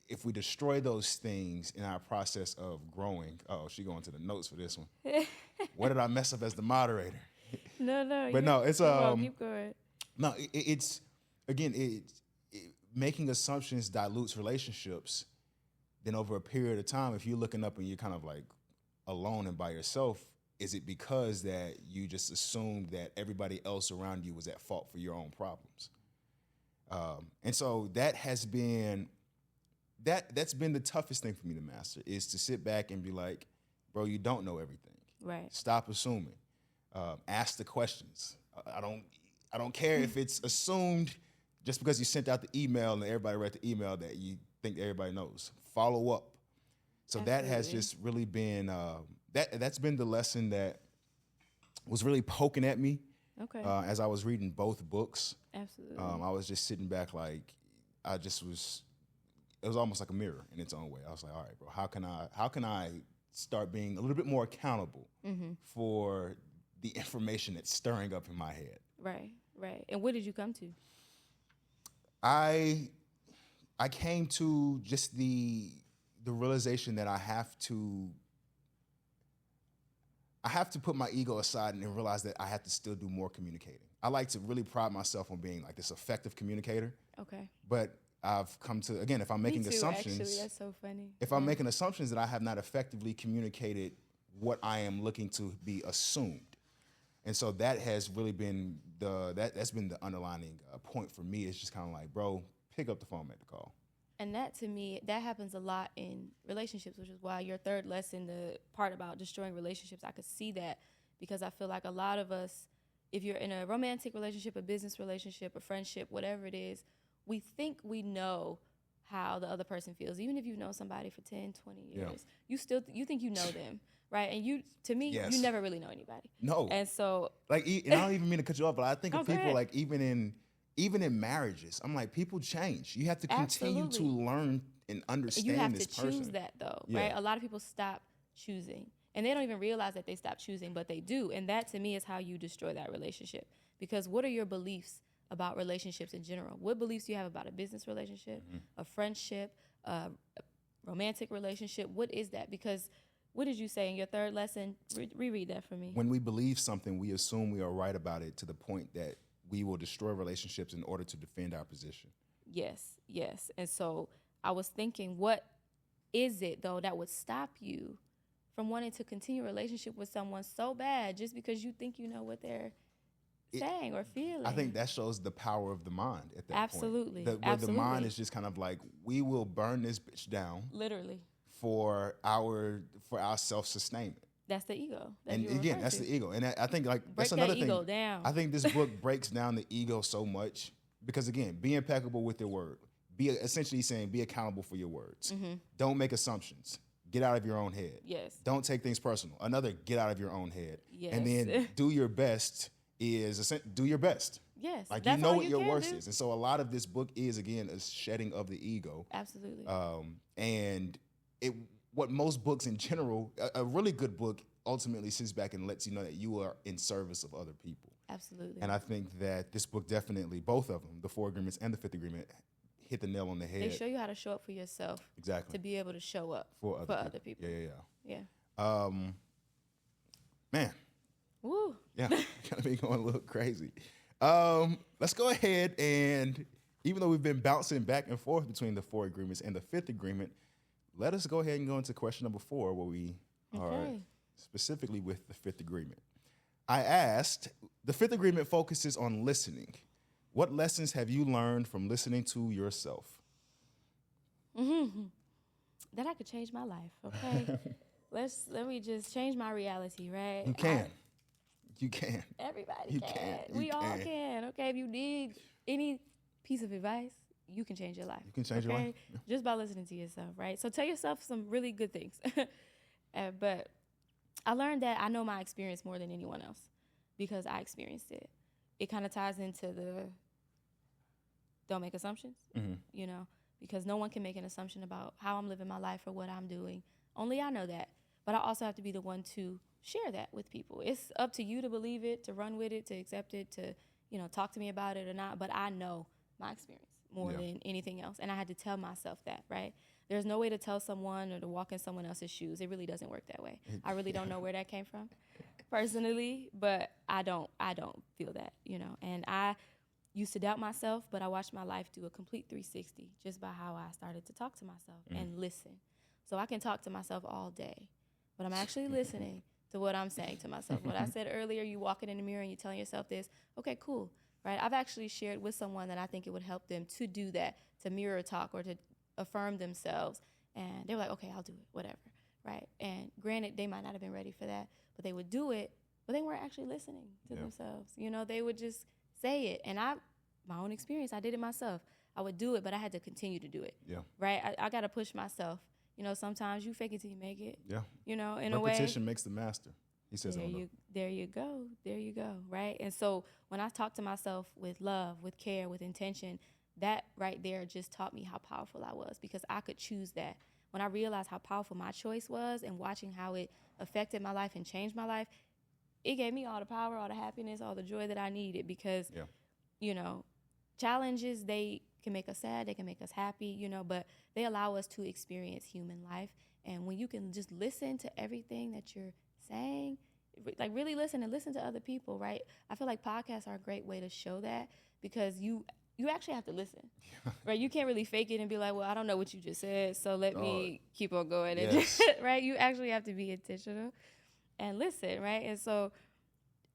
if we destroy those things in our process of growing, she going to the notes for this one. What did I mess up as the moderator? No. But no, it's keep going. No, it's again, making assumptions dilutes relationships. Then over a period of time, if you're looking up and you're kind of like alone and by yourself, is it because that you just assumed that everybody else around you was at fault for your own problems? And so that has been that's been the toughest thing for me to master, is to sit back and be like, bro, you don't know everything. Right. Stop assuming. Ask the questions. I don't care if it's assumed just because you sent out the email and everybody read the email that you think everybody knows. Follow up. So Absolutely. that has just really been that's been the lesson that was really poking at me. Okay. As I was reading both books. Absolutely. I was just sitting back like it was almost like a mirror in its own way. I was like, all right, bro, how can I start being a little bit more accountable for the information that's stirring up in my head? Right. And what did you come to? I came to just the realization that I have to put my ego aside and realize that I have to still do more communicating. I like to really pride myself on being like this effective communicator. Okay. But I've come to, again, if I'm making Me too, assumptions, actually, that's so funny. If I'm making assumptions that I have not effectively communicated what I am looking to be assumed. And so that has really been that's been the underlining point for me. It's just kind of like, bro, pick up the phone, make the call. And that, to me, that happens a lot in relationships, which is why your third lesson, the part about destroying relationships, I could see that, because I feel like a lot of us, if you're in a romantic relationship, a business relationship, a friendship, whatever it is, we think we know how the other person feels. Even if you've known somebody for 10, 20 years, you think you know them, right? And to me, you never really know anybody. No. And so... and I don't even mean to cut you off, but I think of people ahead. like even in marriages, I'm like, people change. You have to continue to learn and understand this person. You have to choose that, though, right? A lot of people stop choosing. And they don't even realize that they stop choosing, but they do. And that, to me, is how you destroy that relationship. Because what are your beliefs about relationships in general? What beliefs do you have about a business relationship, a friendship, a romantic relationship? What is that? Because what did you say in your third lesson? Reread that for me. When we believe something, we assume we are right about it to the point that we will destroy relationships in order to defend our position. Yes. And so I was thinking, what is it, though, that would stop you from wanting to continue a relationship with someone so bad just because you think you know what they're saying or feeling? I think that shows the power of the mind at that Absolutely. point. Where the mind is just kind of like, we will burn this bitch down. Literally. For our self-sustainment. That's the ego. And again, that's the ego. And I think that's Break another that thing. Ego down. I think this book breaks down the ego so much because, again, be impeccable with your word. Be essentially saying be accountable for your words. Don't make assumptions. Get out of your own head. Yes. Don't take things personal. Another, get out of your own head. Yes. And then do your best. Do your best. Yes. Like, you know what your worst is. And so a lot of this book is, again, a shedding of the ego. Absolutely. And what most books in general, a really good book ultimately sits back and lets you know that you are in service of other people. Absolutely. And I think that this book definitely, both of them, the 4 Agreements and the 5th Agreement, hit the nail on the head. They show you how to show up for yourself. Exactly. To be able to show up for other people. Yeah. Yeah. Man. Woo. Yeah. Kind of been going a little crazy. Let's go ahead and, even though we've been bouncing back and forth between the 4 agreements and the 5th agreement, let us go ahead and go into question number 4, where we are specifically with the 5th agreement. I asked, the 5th agreement focuses on listening. What lessons have you learned from listening to yourself? That I could change my life, okay? Let me just change my reality, right? You can. You can. Everybody can. We all can, okay? If you need any piece of advice, you can change your life. You can change your life. Yeah. Just by listening to yourself, right? So tell yourself some really good things. But I learned that I know my experience more than anyone else because I experienced it. It kind of ties into the don't make assumptions, you know, because no one can make an assumption about how I'm living my life or what I'm doing. Only I know that. But I also have to be the one to share that with people. It's up to you to believe it, to run with it, to accept it, to, you know, talk to me about it or not. But I know my experience more than anything else. And I had to tell myself that, right? There's no way to tell someone or to walk in someone else's shoes. It really doesn't work that way. I really don't know where that came from personally, but I don't feel that, you know. And I used to doubt myself, but I watched my life do a complete 360 just by how I started to talk to myself and listen. So I can talk to myself all day, but I'm actually listening to what I'm saying to myself. What I said earlier, you walking in the mirror and you telling yourself this, okay, cool, right? I've actually shared with someone that I think it would help them to do that, to mirror talk or to affirm themselves. And they were like, okay, I'll do it, whatever, right? And granted, they might not have been ready for that, but they would do it, but they weren't actually listening to themselves. You know, they would just say it. And my own experience, I did it myself. I would do it, but I had to continue to do it, right? I got to push myself. You know, sometimes you fake it till you make it. Yeah. You know, in a way. Repetition makes the master. He says, there you go, right? And so when I talk to myself with love, with care, with intention, that right there just taught me how powerful I was because I could choose that. When I realized how powerful my choice was and watching how it affected my life and changed my life, it gave me all the power, all the happiness, all the joy that I needed because, you know, challenges, they can make us sad, they can make us happy, you know, but they allow us to experience human life. And when you can just listen to everything that you're saying, like really listen and listen to other people, right? I feel like podcasts are a great way to show that because you actually have to listen, right? You can't really fake it and be like, well, I don't know what you just said, so let me keep on going, and just, right? You actually have to be intentional and listen, right? And so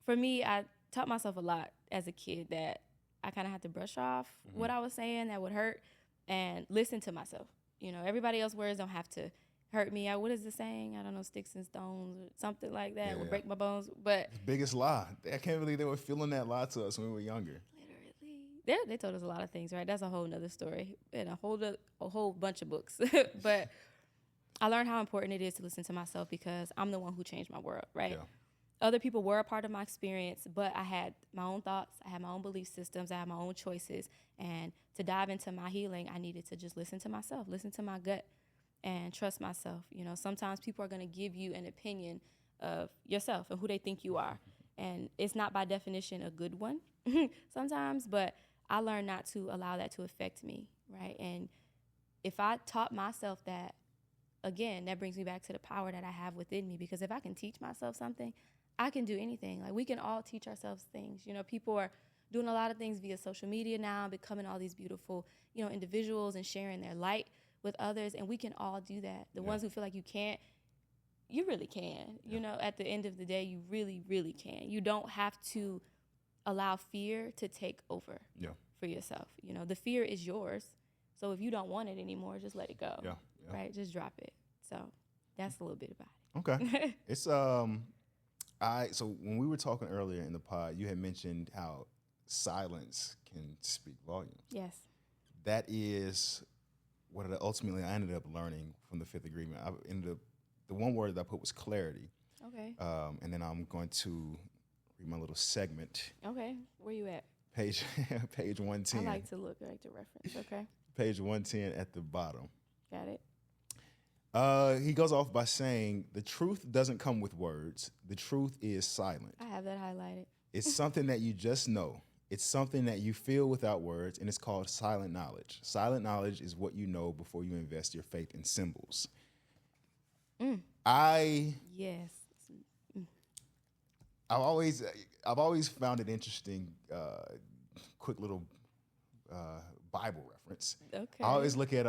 for me, I taught myself a lot as a kid that I kind of had to brush off what I was saying that would hurt and listen to myself. You know, everybody else's words don't have to hurt me. What is the saying? I don't know, sticks and stones or something like that would break my bones. But biggest lie. I can't believe they were feeling that lie to us when we were younger. Literally. They told us a lot of things, right? That's a whole nother story and a whole bunch of books. But I learned how important it is to listen to myself because I'm the one who changed my world, right? Yeah. Other people were a part of my experience, but I had my own thoughts, I had my own belief systems, I had my own choices. And to dive into my healing, I needed to just listen to myself, listen to my gut, and trust myself. You know, sometimes people are going to give you an opinion of yourself and who they think you are. And it's not by definition a good one sometimes, but I learned not to allow that to affect me, right? And if I taught myself that, again, that brings me back to the power that I have within me, because if I can teach myself something, I can do anything. Like, we can all teach ourselves things. You know, people are doing a lot of things via social media now, becoming all these beautiful, you know, individuals and sharing their light with others, and we can all do that. The ones who feel like you can't, you really can. You know, at the end of the day, you really, really can. You don't have to allow fear to take over for yourself. You know, the fear is yours. So if you don't want it anymore, just let it go. Right? Just drop it. So that's a little bit about it. Okay. It's so when we were talking earlier in the pod, you had mentioned how silence can speak volumes. Yes. That is what ultimately I ended up learning from the 5th agreement. The one word that I put was clarity. Okay. And then I'm going to read my little segment. Okay. Where you at? Page 110. I like to reference. Okay. Page 110 at the bottom. Got it. He goes off by saying, the truth doesn't come with words. The truth is silent. I have that highlighted. It's something that you just know. It's something that you feel without words, and it's called silent knowledge. Silent knowledge is what you know before you invest your faith in symbols. Yes. I've always found it interesting. Quick little Bible reference. Okay. I always look at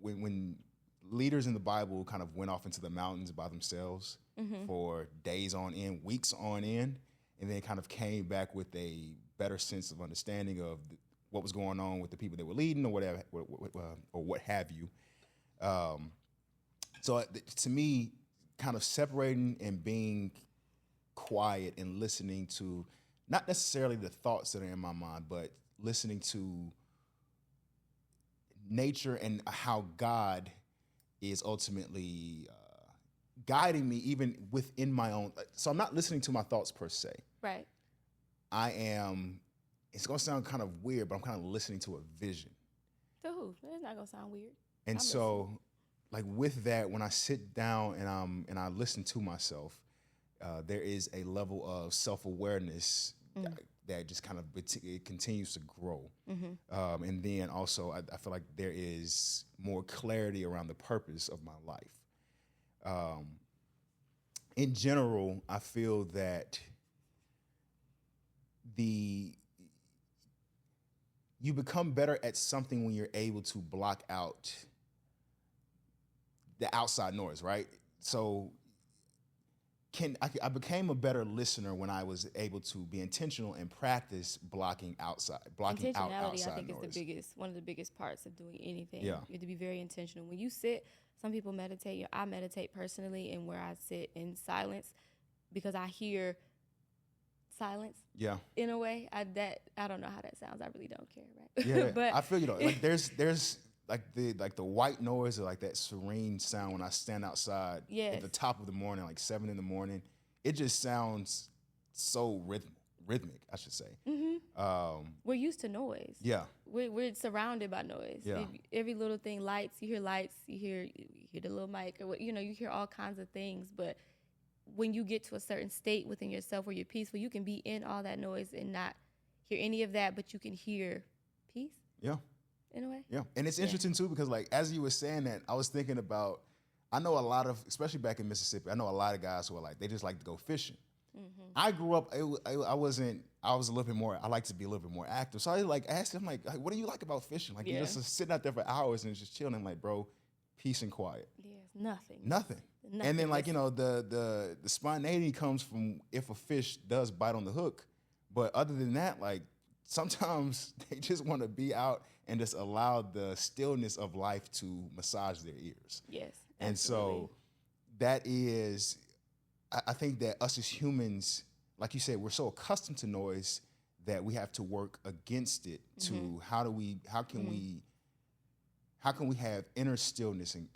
when leaders in the Bible kind of went off into the mountains by themselves for days on end, weeks on end, and then kind of came back with a better sense of understanding of what was going on with the people they were leading, or whatever, or what have you. So to me, kind of separating and being quiet and listening to not necessarily the thoughts that are in my mind, but listening to nature and how God is ultimately guiding me even within my own. So I'm not listening to my thoughts per se. Right. I am, it's going to sound kind of weird, but I'm kind of listening to a vision. To who? It's not going to sound weird. And so like with that, when I sit down and I listen to myself, there is a level of self-awareness that just kind of it continues to grow. And then also I feel like there is more clarity around the purpose of my life. In general, I feel that you become better at something when you're able to block out the outside noise, right? So I became a better listener when I was able to be intentional and practice blocking out outside Intentionality, I think, noise. is one of the biggest parts of doing anything. Yeah. You have to be very intentional. When you sit, some people meditate. I meditate personally, and where I sit in silence because I hear silence. Yeah. In a way, I don't know how that sounds. I really don't care, right? Yeah, but I feel you though. Like there's like the white noise or like that serene sound when I stand outside at the top of the morning, like 7 a.m. It just sounds so rhythmic, I should say. We're used to noise. Yeah. We're surrounded by noise. Yeah. Every little thing, lights, you hear the little mic, or you hear all kinds of things. But when you get to a certain state within yourself where you're peaceful, you can be in all that noise and not hear any of that, but you can hear peace. Yeah. In a way. Yeah. And it's interesting too, because like, as you were saying that, I was thinking about, I know a lot of, especially back in Mississippi, I know a lot of guys who are like, they just like to go fishing. I grew up, I was a little bit more, I like to be a little bit more active. So I like asked him, like, what do you like about fishing? Like, you're just sitting out there for hours and just chilling. I'm like, bro, peace and quiet. Yes, Nothing. And then like, the spontaneity comes from if a fish does bite on the hook. But other than that, like, sometimes they just want to be out and just allow the stillness of life to massage their ears. Yes. And so that is, I think that us as humans, like you said, we're so accustomed to noise that we have to work against it to how can we have inner stillness and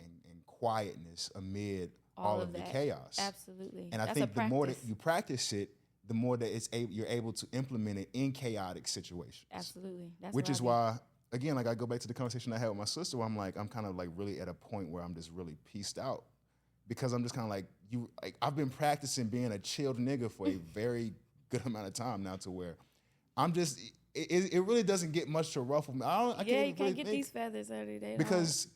quietness amid all of the chaos. Absolutely. And I think the more that you practice it, the more that you're able to implement it in chaotic situations. Absolutely. Which is why, again, like I go back to the conversation I had with my sister where I'm kind of like really at a point where I'm just really pieced out because I'm just kind of like, I've been practicing being a chilled nigga for a very good amount of time now to where I'm just, it really doesn't get much to ruffle me. I can't get these feathers every day. Because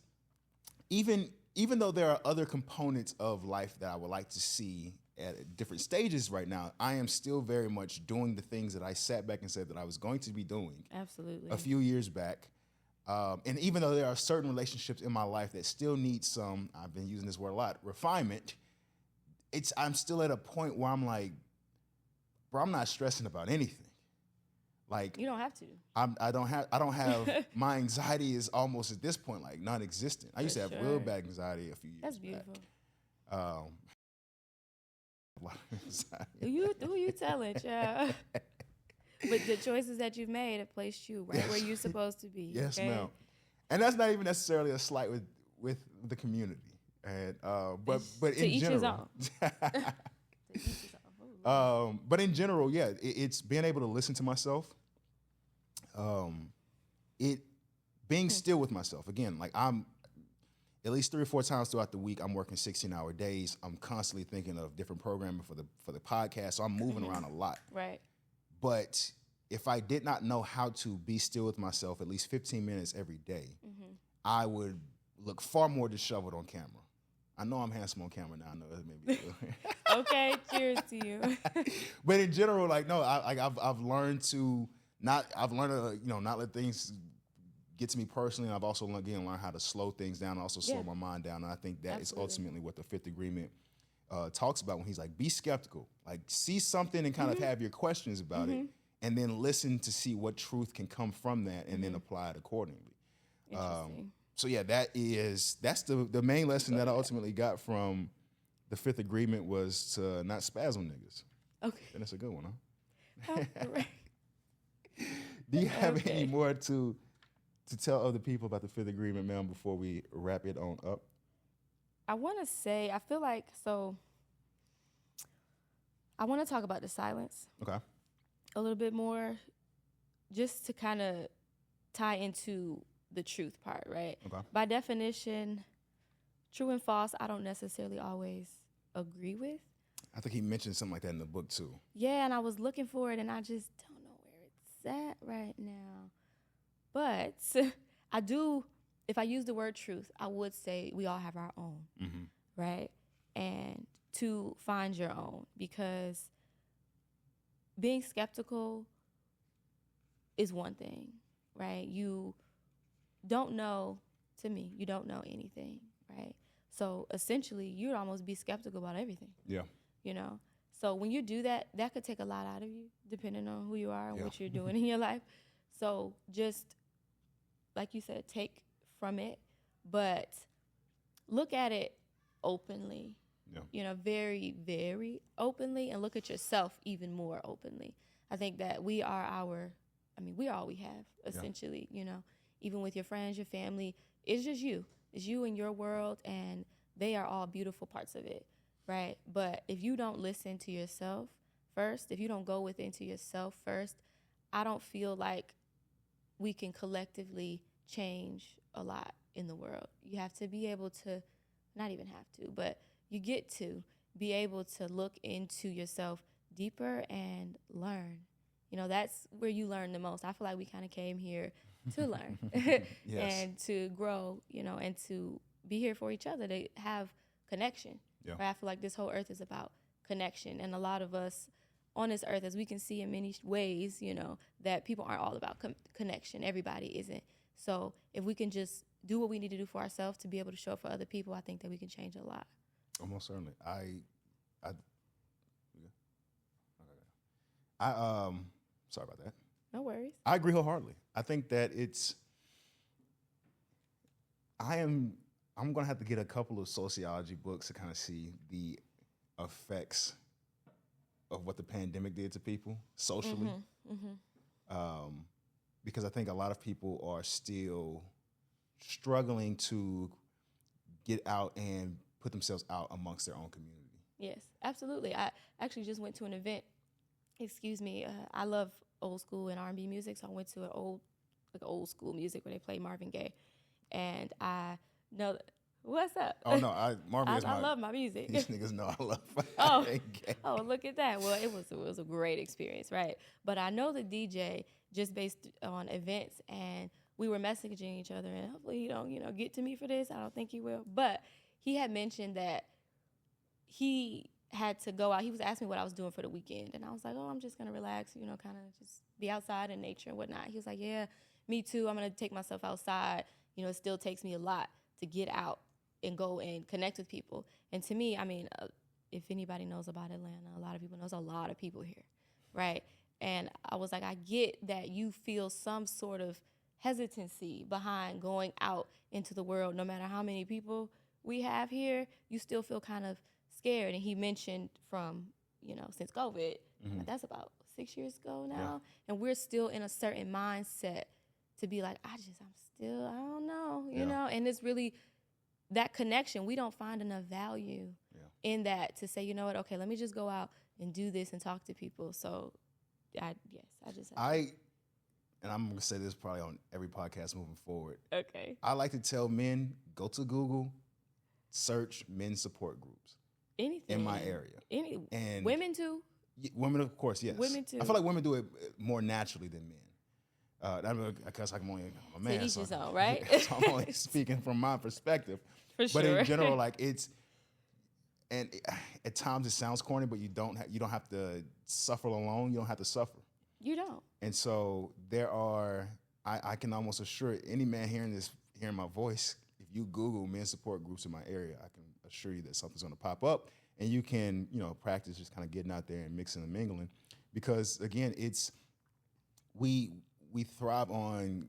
even though there are other components of life that I would like to see at different stages right now, I am still very much doing the things that I sat back and said that I was going to be doing a few years back. And even though there are certain relationships in my life that still need some, I've been using this word a lot, refinement, I'm still at a point where I'm like, bro, I'm not stressing about anything. Like, you don't have to. I don't have my anxiety is almost at this point like non-existent. I used to have real bad anxiety a few years back. That's beautiful. A lot of anxiety. Who you telling, child? But the choices that you've made have placed you right where you're supposed to be. Yes, ma'am. And that's not even necessarily a slight with the community. And but in general. But in general, yeah, it's being able to listen to myself. Being still with myself. Again, like I'm at least 3 or 4 times throughout the week, I'm working 16-hour days. I'm constantly thinking of different programming for the podcast. So I'm moving around a lot. Right. But if I did not know how to be still with myself at least 15 minutes every day, I would look far more disheveled on camera. I know I'm handsome on camera now. I know that maybe. Okay, cheers to you. But in general, like, no, I've learned to not let things get to me personally. And I've also learned how to slow things down and also slow my mind down. And I think that is ultimately what the Fifth Agreement talks about when he's like, be skeptical, like see something and kind of have your questions about it, and then listen to see what truth can come from that, and then apply it accordingly. Interesting. So yeah, that's the main lesson that I ultimately got from the Fifth Agreement was to not spaz on niggas. Okay. And that's a good one, huh? Oh, right. Do you have any more to tell other people about the Fifth Agreement, ma'am, before we wrap it on up? I want to say, I feel like, so I want to talk about the silence. Okay. A little bit more, just to kind of tie into the truth part, right? Okay. By definition, true and false, I don't necessarily always agree with. I think he mentioned something like that in the book too. Yeah, and I was looking for it, and I just don't know where it's at right now. But I do, if I use the word truth, I would say we all have our own, right? And to find your own, because being skeptical is one thing, right? You don't know, to me, you don't know anything, right? So essentially, you'd almost be skeptical about everything. Yeah. You know? So when you do that, that could take a lot out of you, depending on who you are and what you're doing in your life. So just, like you said, take from it, but look at it openly. Yeah. You know, very, very openly, and look at yourself even more openly. I think that we are all we have, essentially, you know. Even with your friends, your family, it's just you. It's you and your world, and they are all beautiful parts of it, right? But if you don't listen to yourself first, if you don't go within to yourself first, I don't feel like we can collectively change a lot in the world. You have to be able to, not even have to, but you get to be able to look into yourself deeper and learn. You know, that's where you learn the most. I feel like we kind of came here to learn and to grow, you know, and to be here for each other, to have connection. Yeah. Right? I feel like this whole earth is about connection. And a lot of us on this earth, as we can see in many ways, you know, that people aren't all about connection. Everybody isn't. So if we can just do what we need to do for ourselves to be able to show up for other people, I think that we can change a lot. Almost certainly. Sorry about that. No worries. I agree wholeheartedly. I think that I'm going to have to get a couple of sociology books to kind of see the effects of what the pandemic did to people socially. Because I think a lot of people are still struggling to get out and put themselves out amongst their own community. Yes, absolutely. I actually just went to an event. I love old school and R&B music, so I went to an old school music where they play Marvin Gaye, and I know what's up. Oh no, Marvin Gaye. I love my music. These niggas know I love Marvin Gaye. Oh, look at that. Well, it was a great experience, right? But I know the DJ just based on events, and we were messaging each other, and hopefully he don't get to me for this. I don't think he will, but he had mentioned that he had to go out. He was asking me what I was doing for the weekend, and I was like, oh, I'm just going to relax, kind of just be outside in nature and whatnot. He was like, yeah, me too. I'm going to take myself outside. It still takes me a lot to get out and go and connect with people. And to me, if anybody knows about Atlanta, a lot of people knows a lot of people here, right? And I was like, I get that you feel some sort of hesitancy behind going out into the world. No matter how many people we have here, you still feel kind of scared. And he mentioned from, since COVID, that's about 6 years ago now. Yeah. And we're still in a certain mindset to be like, I don't know, you know? And it's really that connection. We don't find enough value in that to say, you know what, okay, let me just go out and do this and talk to people. So, and I'm going to say this probably on every podcast moving forward. Okay. I like to tell men, go to Google, search men's support groups. Anything. In my area. And women too? Women, of course, yes. Women too. I feel like women do it more naturally than men. I mean, because I'm only a man. To each his own, right? So I'm only speaking from my perspective. For But sure. in general, like at times it sounds corny, but you don't have to suffer alone. You don't have to suffer. You don't. And so I can almost assure any man hearing my voice, if you Google men support groups in my area, I can assure you that something's going to pop up, and you can, practice just kind of getting out there and mixing and mingling, because again, we thrive on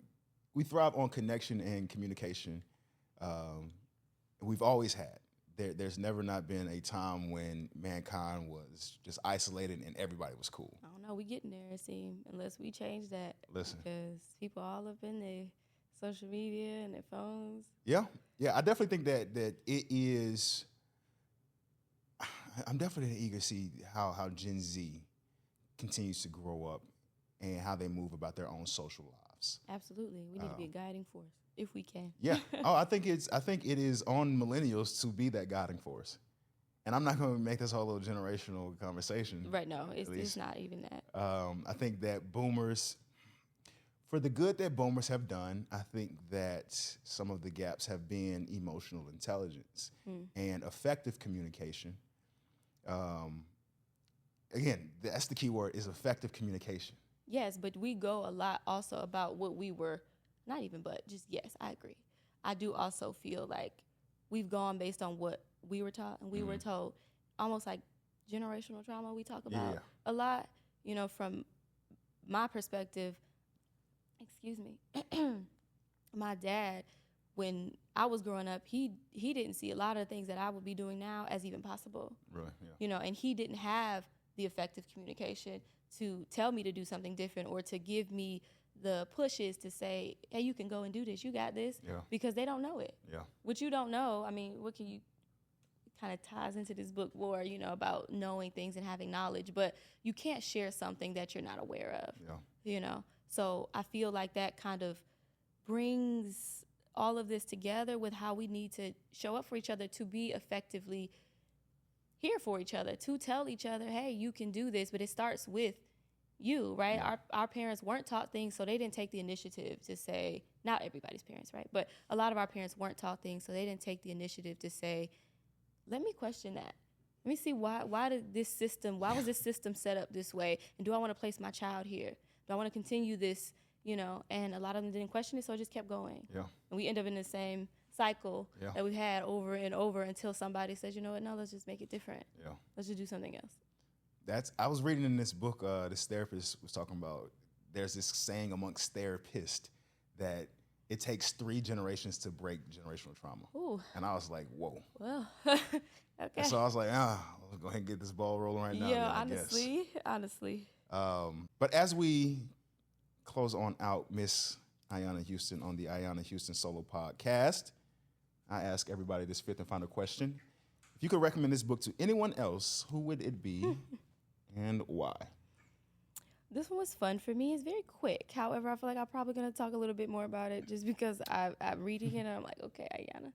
connection and communication. We've always had. There's never not been a time when mankind was just isolated and everybody was cool. I don't know. We getting there, it seems, unless we change that. Listen. Because people all up in their social media and their phones. Yeah. I definitely think that it is. I'm definitely eager to see how Gen Z continues to grow up and how they move about their own social lives. Absolutely. We need to be a guiding force if we can. Yeah. I think it is on millennials to be that guiding force. And I'm not going to make this whole little generational conversation. Right. No, it's not even that. I think that boomers, for the good that boomers have done, I think that some of the gaps have been emotional intelligence and effective communication. Again, that's the key word, is effective communication. Yes, but we go a lot also about what we were, not even but, just yes, I agree. I do also feel like we've gone based on what we were taught and we were told, almost like generational trauma we talk about a lot, from my perspective. Excuse me. My dad, when I was growing up, he didn't see a lot of the things that I would be doing now as even possible. Really, yeah. And he didn't have the effective communication to tell me to do something different or to give me the pushes to say, hey, you can go and do this. You got this. Yeah. Because they don't know it. Yeah. What you don't know, I mean, what can you kind of ties into this book more, about knowing things and having knowledge, but you can't share something that you're not aware of. Yeah. So I feel like that kind of brings all of this together with how we need to show up for each other to be effectively here for each other, to tell each other, hey, you can do this, but it starts with you, right? Yeah. Our parents weren't taught things, so they didn't take the initiative to say, not everybody's parents, right? But a lot of our parents weren't taught things, so they didn't take the initiative to say, let me question that. Let me see why was this system set up this way? And do I want to place my child here? Do I want to continue this, And a lot of them didn't question it, so it just kept going. Yeah. And we end up in the same cycle that we've had over and over until somebody says, you know what, no, let's just make it different. Yeah. Let's just do something else. I was reading in this book, this therapist was talking about, there's this saying amongst therapists that it takes 3 generations to break generational trauma. Ooh. And I was like, whoa. Well, okay. And so I was like, let's go ahead and get this ball rolling right now. Yeah, then, honestly. But as we close on out Miss Ayanna Houston on the Ayanna Houston Solo Podcast, I ask everybody this 5th and final question. If you could recommend this book to anyone else, who would it be and why? This one was fun for me. It's very quick. However, I feel like I'm probably going to talk a little bit more about it just because I'm reading it and I'm like, okay, Ayanna.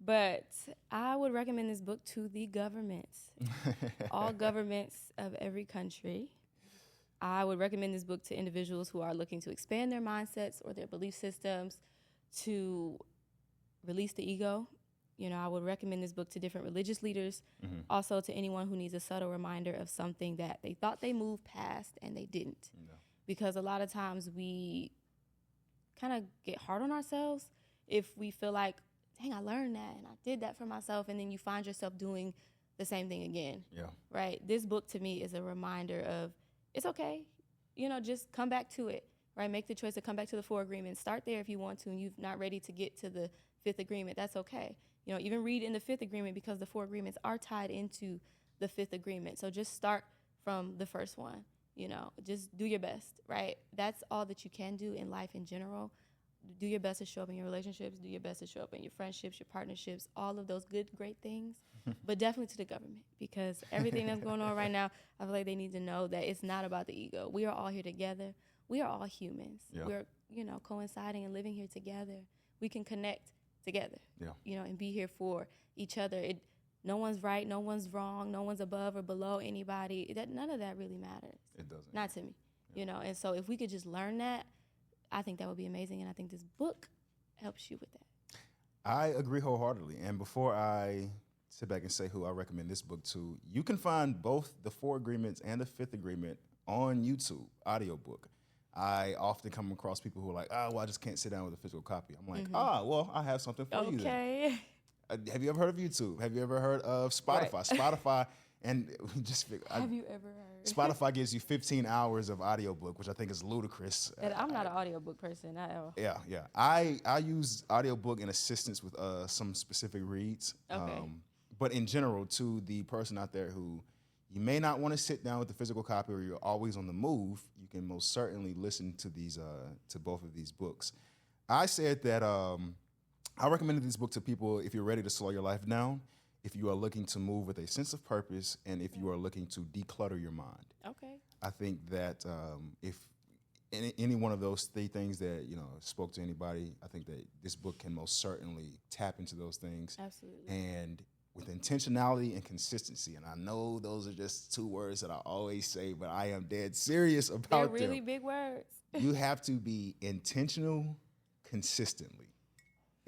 But I would recommend this book to the governments, all governments of every country. I would recommend this book to individuals who are looking to expand their mindsets or their belief systems, to release the ego. I would recommend this book to different religious leaders, also to anyone who needs a subtle reminder of something that they thought they moved past and they didn't. No. Because a lot of times we kind of get hard on ourselves if we feel like, dang, I learned that and I did that for myself, and then you find yourself doing the same thing again. Yeah. Right? This book to me is a reminder of, it's okay. Just come back to it, right? Make the choice to come back to the 4 agreements. Start there if you want to, and you're not ready to get to the 5th agreement. That's okay. Even read in the 5th agreement, because the 4 agreements are tied into the 5th agreement. So just start from the first one. Just do your best, right? That's all that you can do in life in general. Do your best to show up in your relationships. Do your best to show up in your friendships, your partnerships, all of those good, great things. But definitely to the government, because everything that's going on right now, I feel like they need to know that it's not about the ego. We are all here together. We are all humans. Yeah. We're, coinciding and living here together. We can connect together, and be here for each other. no one's right, no one's wrong, no one's above or below anybody. None of that really matters. It doesn't. Not to me, you know. And so if we could just learn that, I think that would be amazing. And I think this book helps you with that. I agree wholeheartedly. And before I sit back and say who I recommend this book to, you can find both the 4 Agreements and the 5th Agreement on YouTube, audiobook. I often come across people who are like, oh, well, I just can't sit down with a physical copy. I'm like, well, I have something for you then. Okay. Have you ever heard of YouTube? Have you ever heard of Spotify? Right. Spotify, and just Have you ever heard? Spotify gives you 15 hours of audiobook, which I think is ludicrous. And I'm not an audiobook person at all. Yeah. I use audiobook in assistance with some specific reads. Okay. But in general, to the person out there who you may not want to sit down with the physical copy or you're always on the move, you can most certainly listen to these to both of these books. I said that I recommended this book to people if you're ready to slow your life down, if you are looking to move with a sense of purpose, and if you are looking to declutter your mind. Okay. I think that if any one of those 3 things that, spoke to anybody, I think that this book can most certainly tap into those things. Absolutely. And with intentionality and consistency. And I know those are just 2 words that I always say, but I am dead serious about them. They're really big words. You have to be intentional consistently.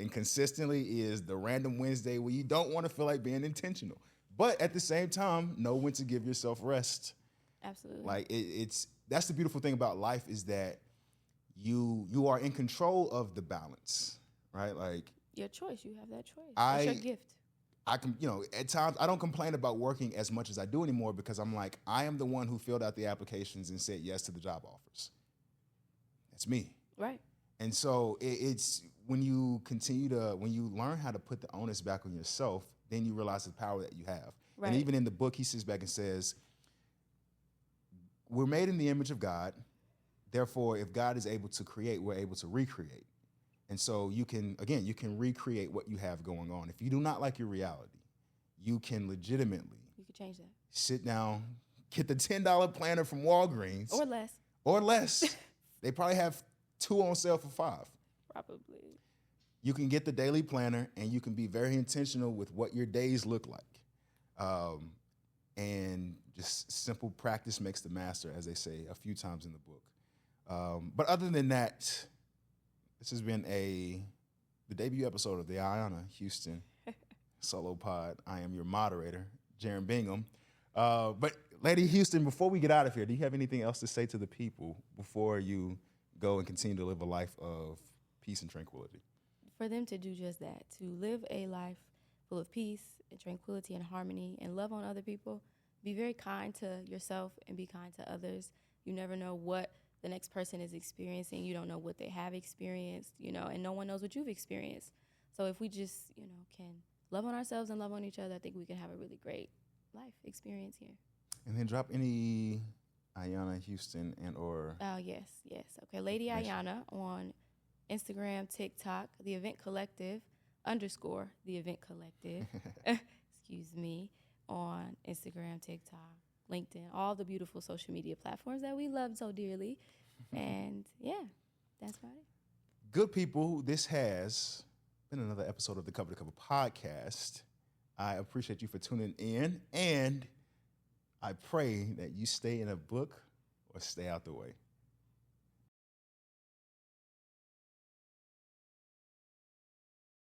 And consistently is the random Wednesday where you don't want to feel like being intentional. But at the same time, know when to give yourself rest. Absolutely. Like that's the beautiful thing about life is that you are in control of the balance, right? Like your choice. You have that choice. It's your gift. I can, at times I don't complain about working as much as I do anymore because I'm like, I am the one who filled out the applications and said yes to the job offers. That's me. Right. And so it's when you learn how to put the onus back on yourself, then you realize the power that you have. Right. And even in the book, he sits back and says, we're made in the image of God. Therefore, if God is able to create, we're able to recreate. And so you can recreate what you have going on. If you do not like your reality, you can legitimately change that. Sit down, get the $10 planner from Walgreens. Or less. They probably have 2 on sale for $5. Probably. You can get the daily planner and you can be very intentional with what your days look like. And just simple practice makes the master, as they say a few times in the book. But other than that, this has been the debut episode of the Ayanna Houston Solo Pod. I am your moderator, Jaron Bingham. But Lady Houston, before we get out of here, do you have anything else to say to the people before you go and continue to live a life of peace and tranquility? For them to do just that, to live a life full of peace and tranquility and harmony and love on other people. Be very kind to yourself and be kind to others. You never know what the next person is experiencing. You don't know what they have experienced, and no one knows what you've experienced. So if we just, can love on ourselves and love on each other, I think we can have a really great life experience here. And then drop any Ayanna Houston and or... Oh, yes. Okay, Lady Ayanna on Instagram, TikTok, The Event Collective, _ The Event Collective, excuse me, on Instagram, TikTok, LinkedIn, all the beautiful social media platforms that we love so dearly. And, yeah, that's about it. Good people, this has been another episode of the Cover2Cover Podcast. I appreciate you for tuning in, and I pray that you stay in a book or stay out the way.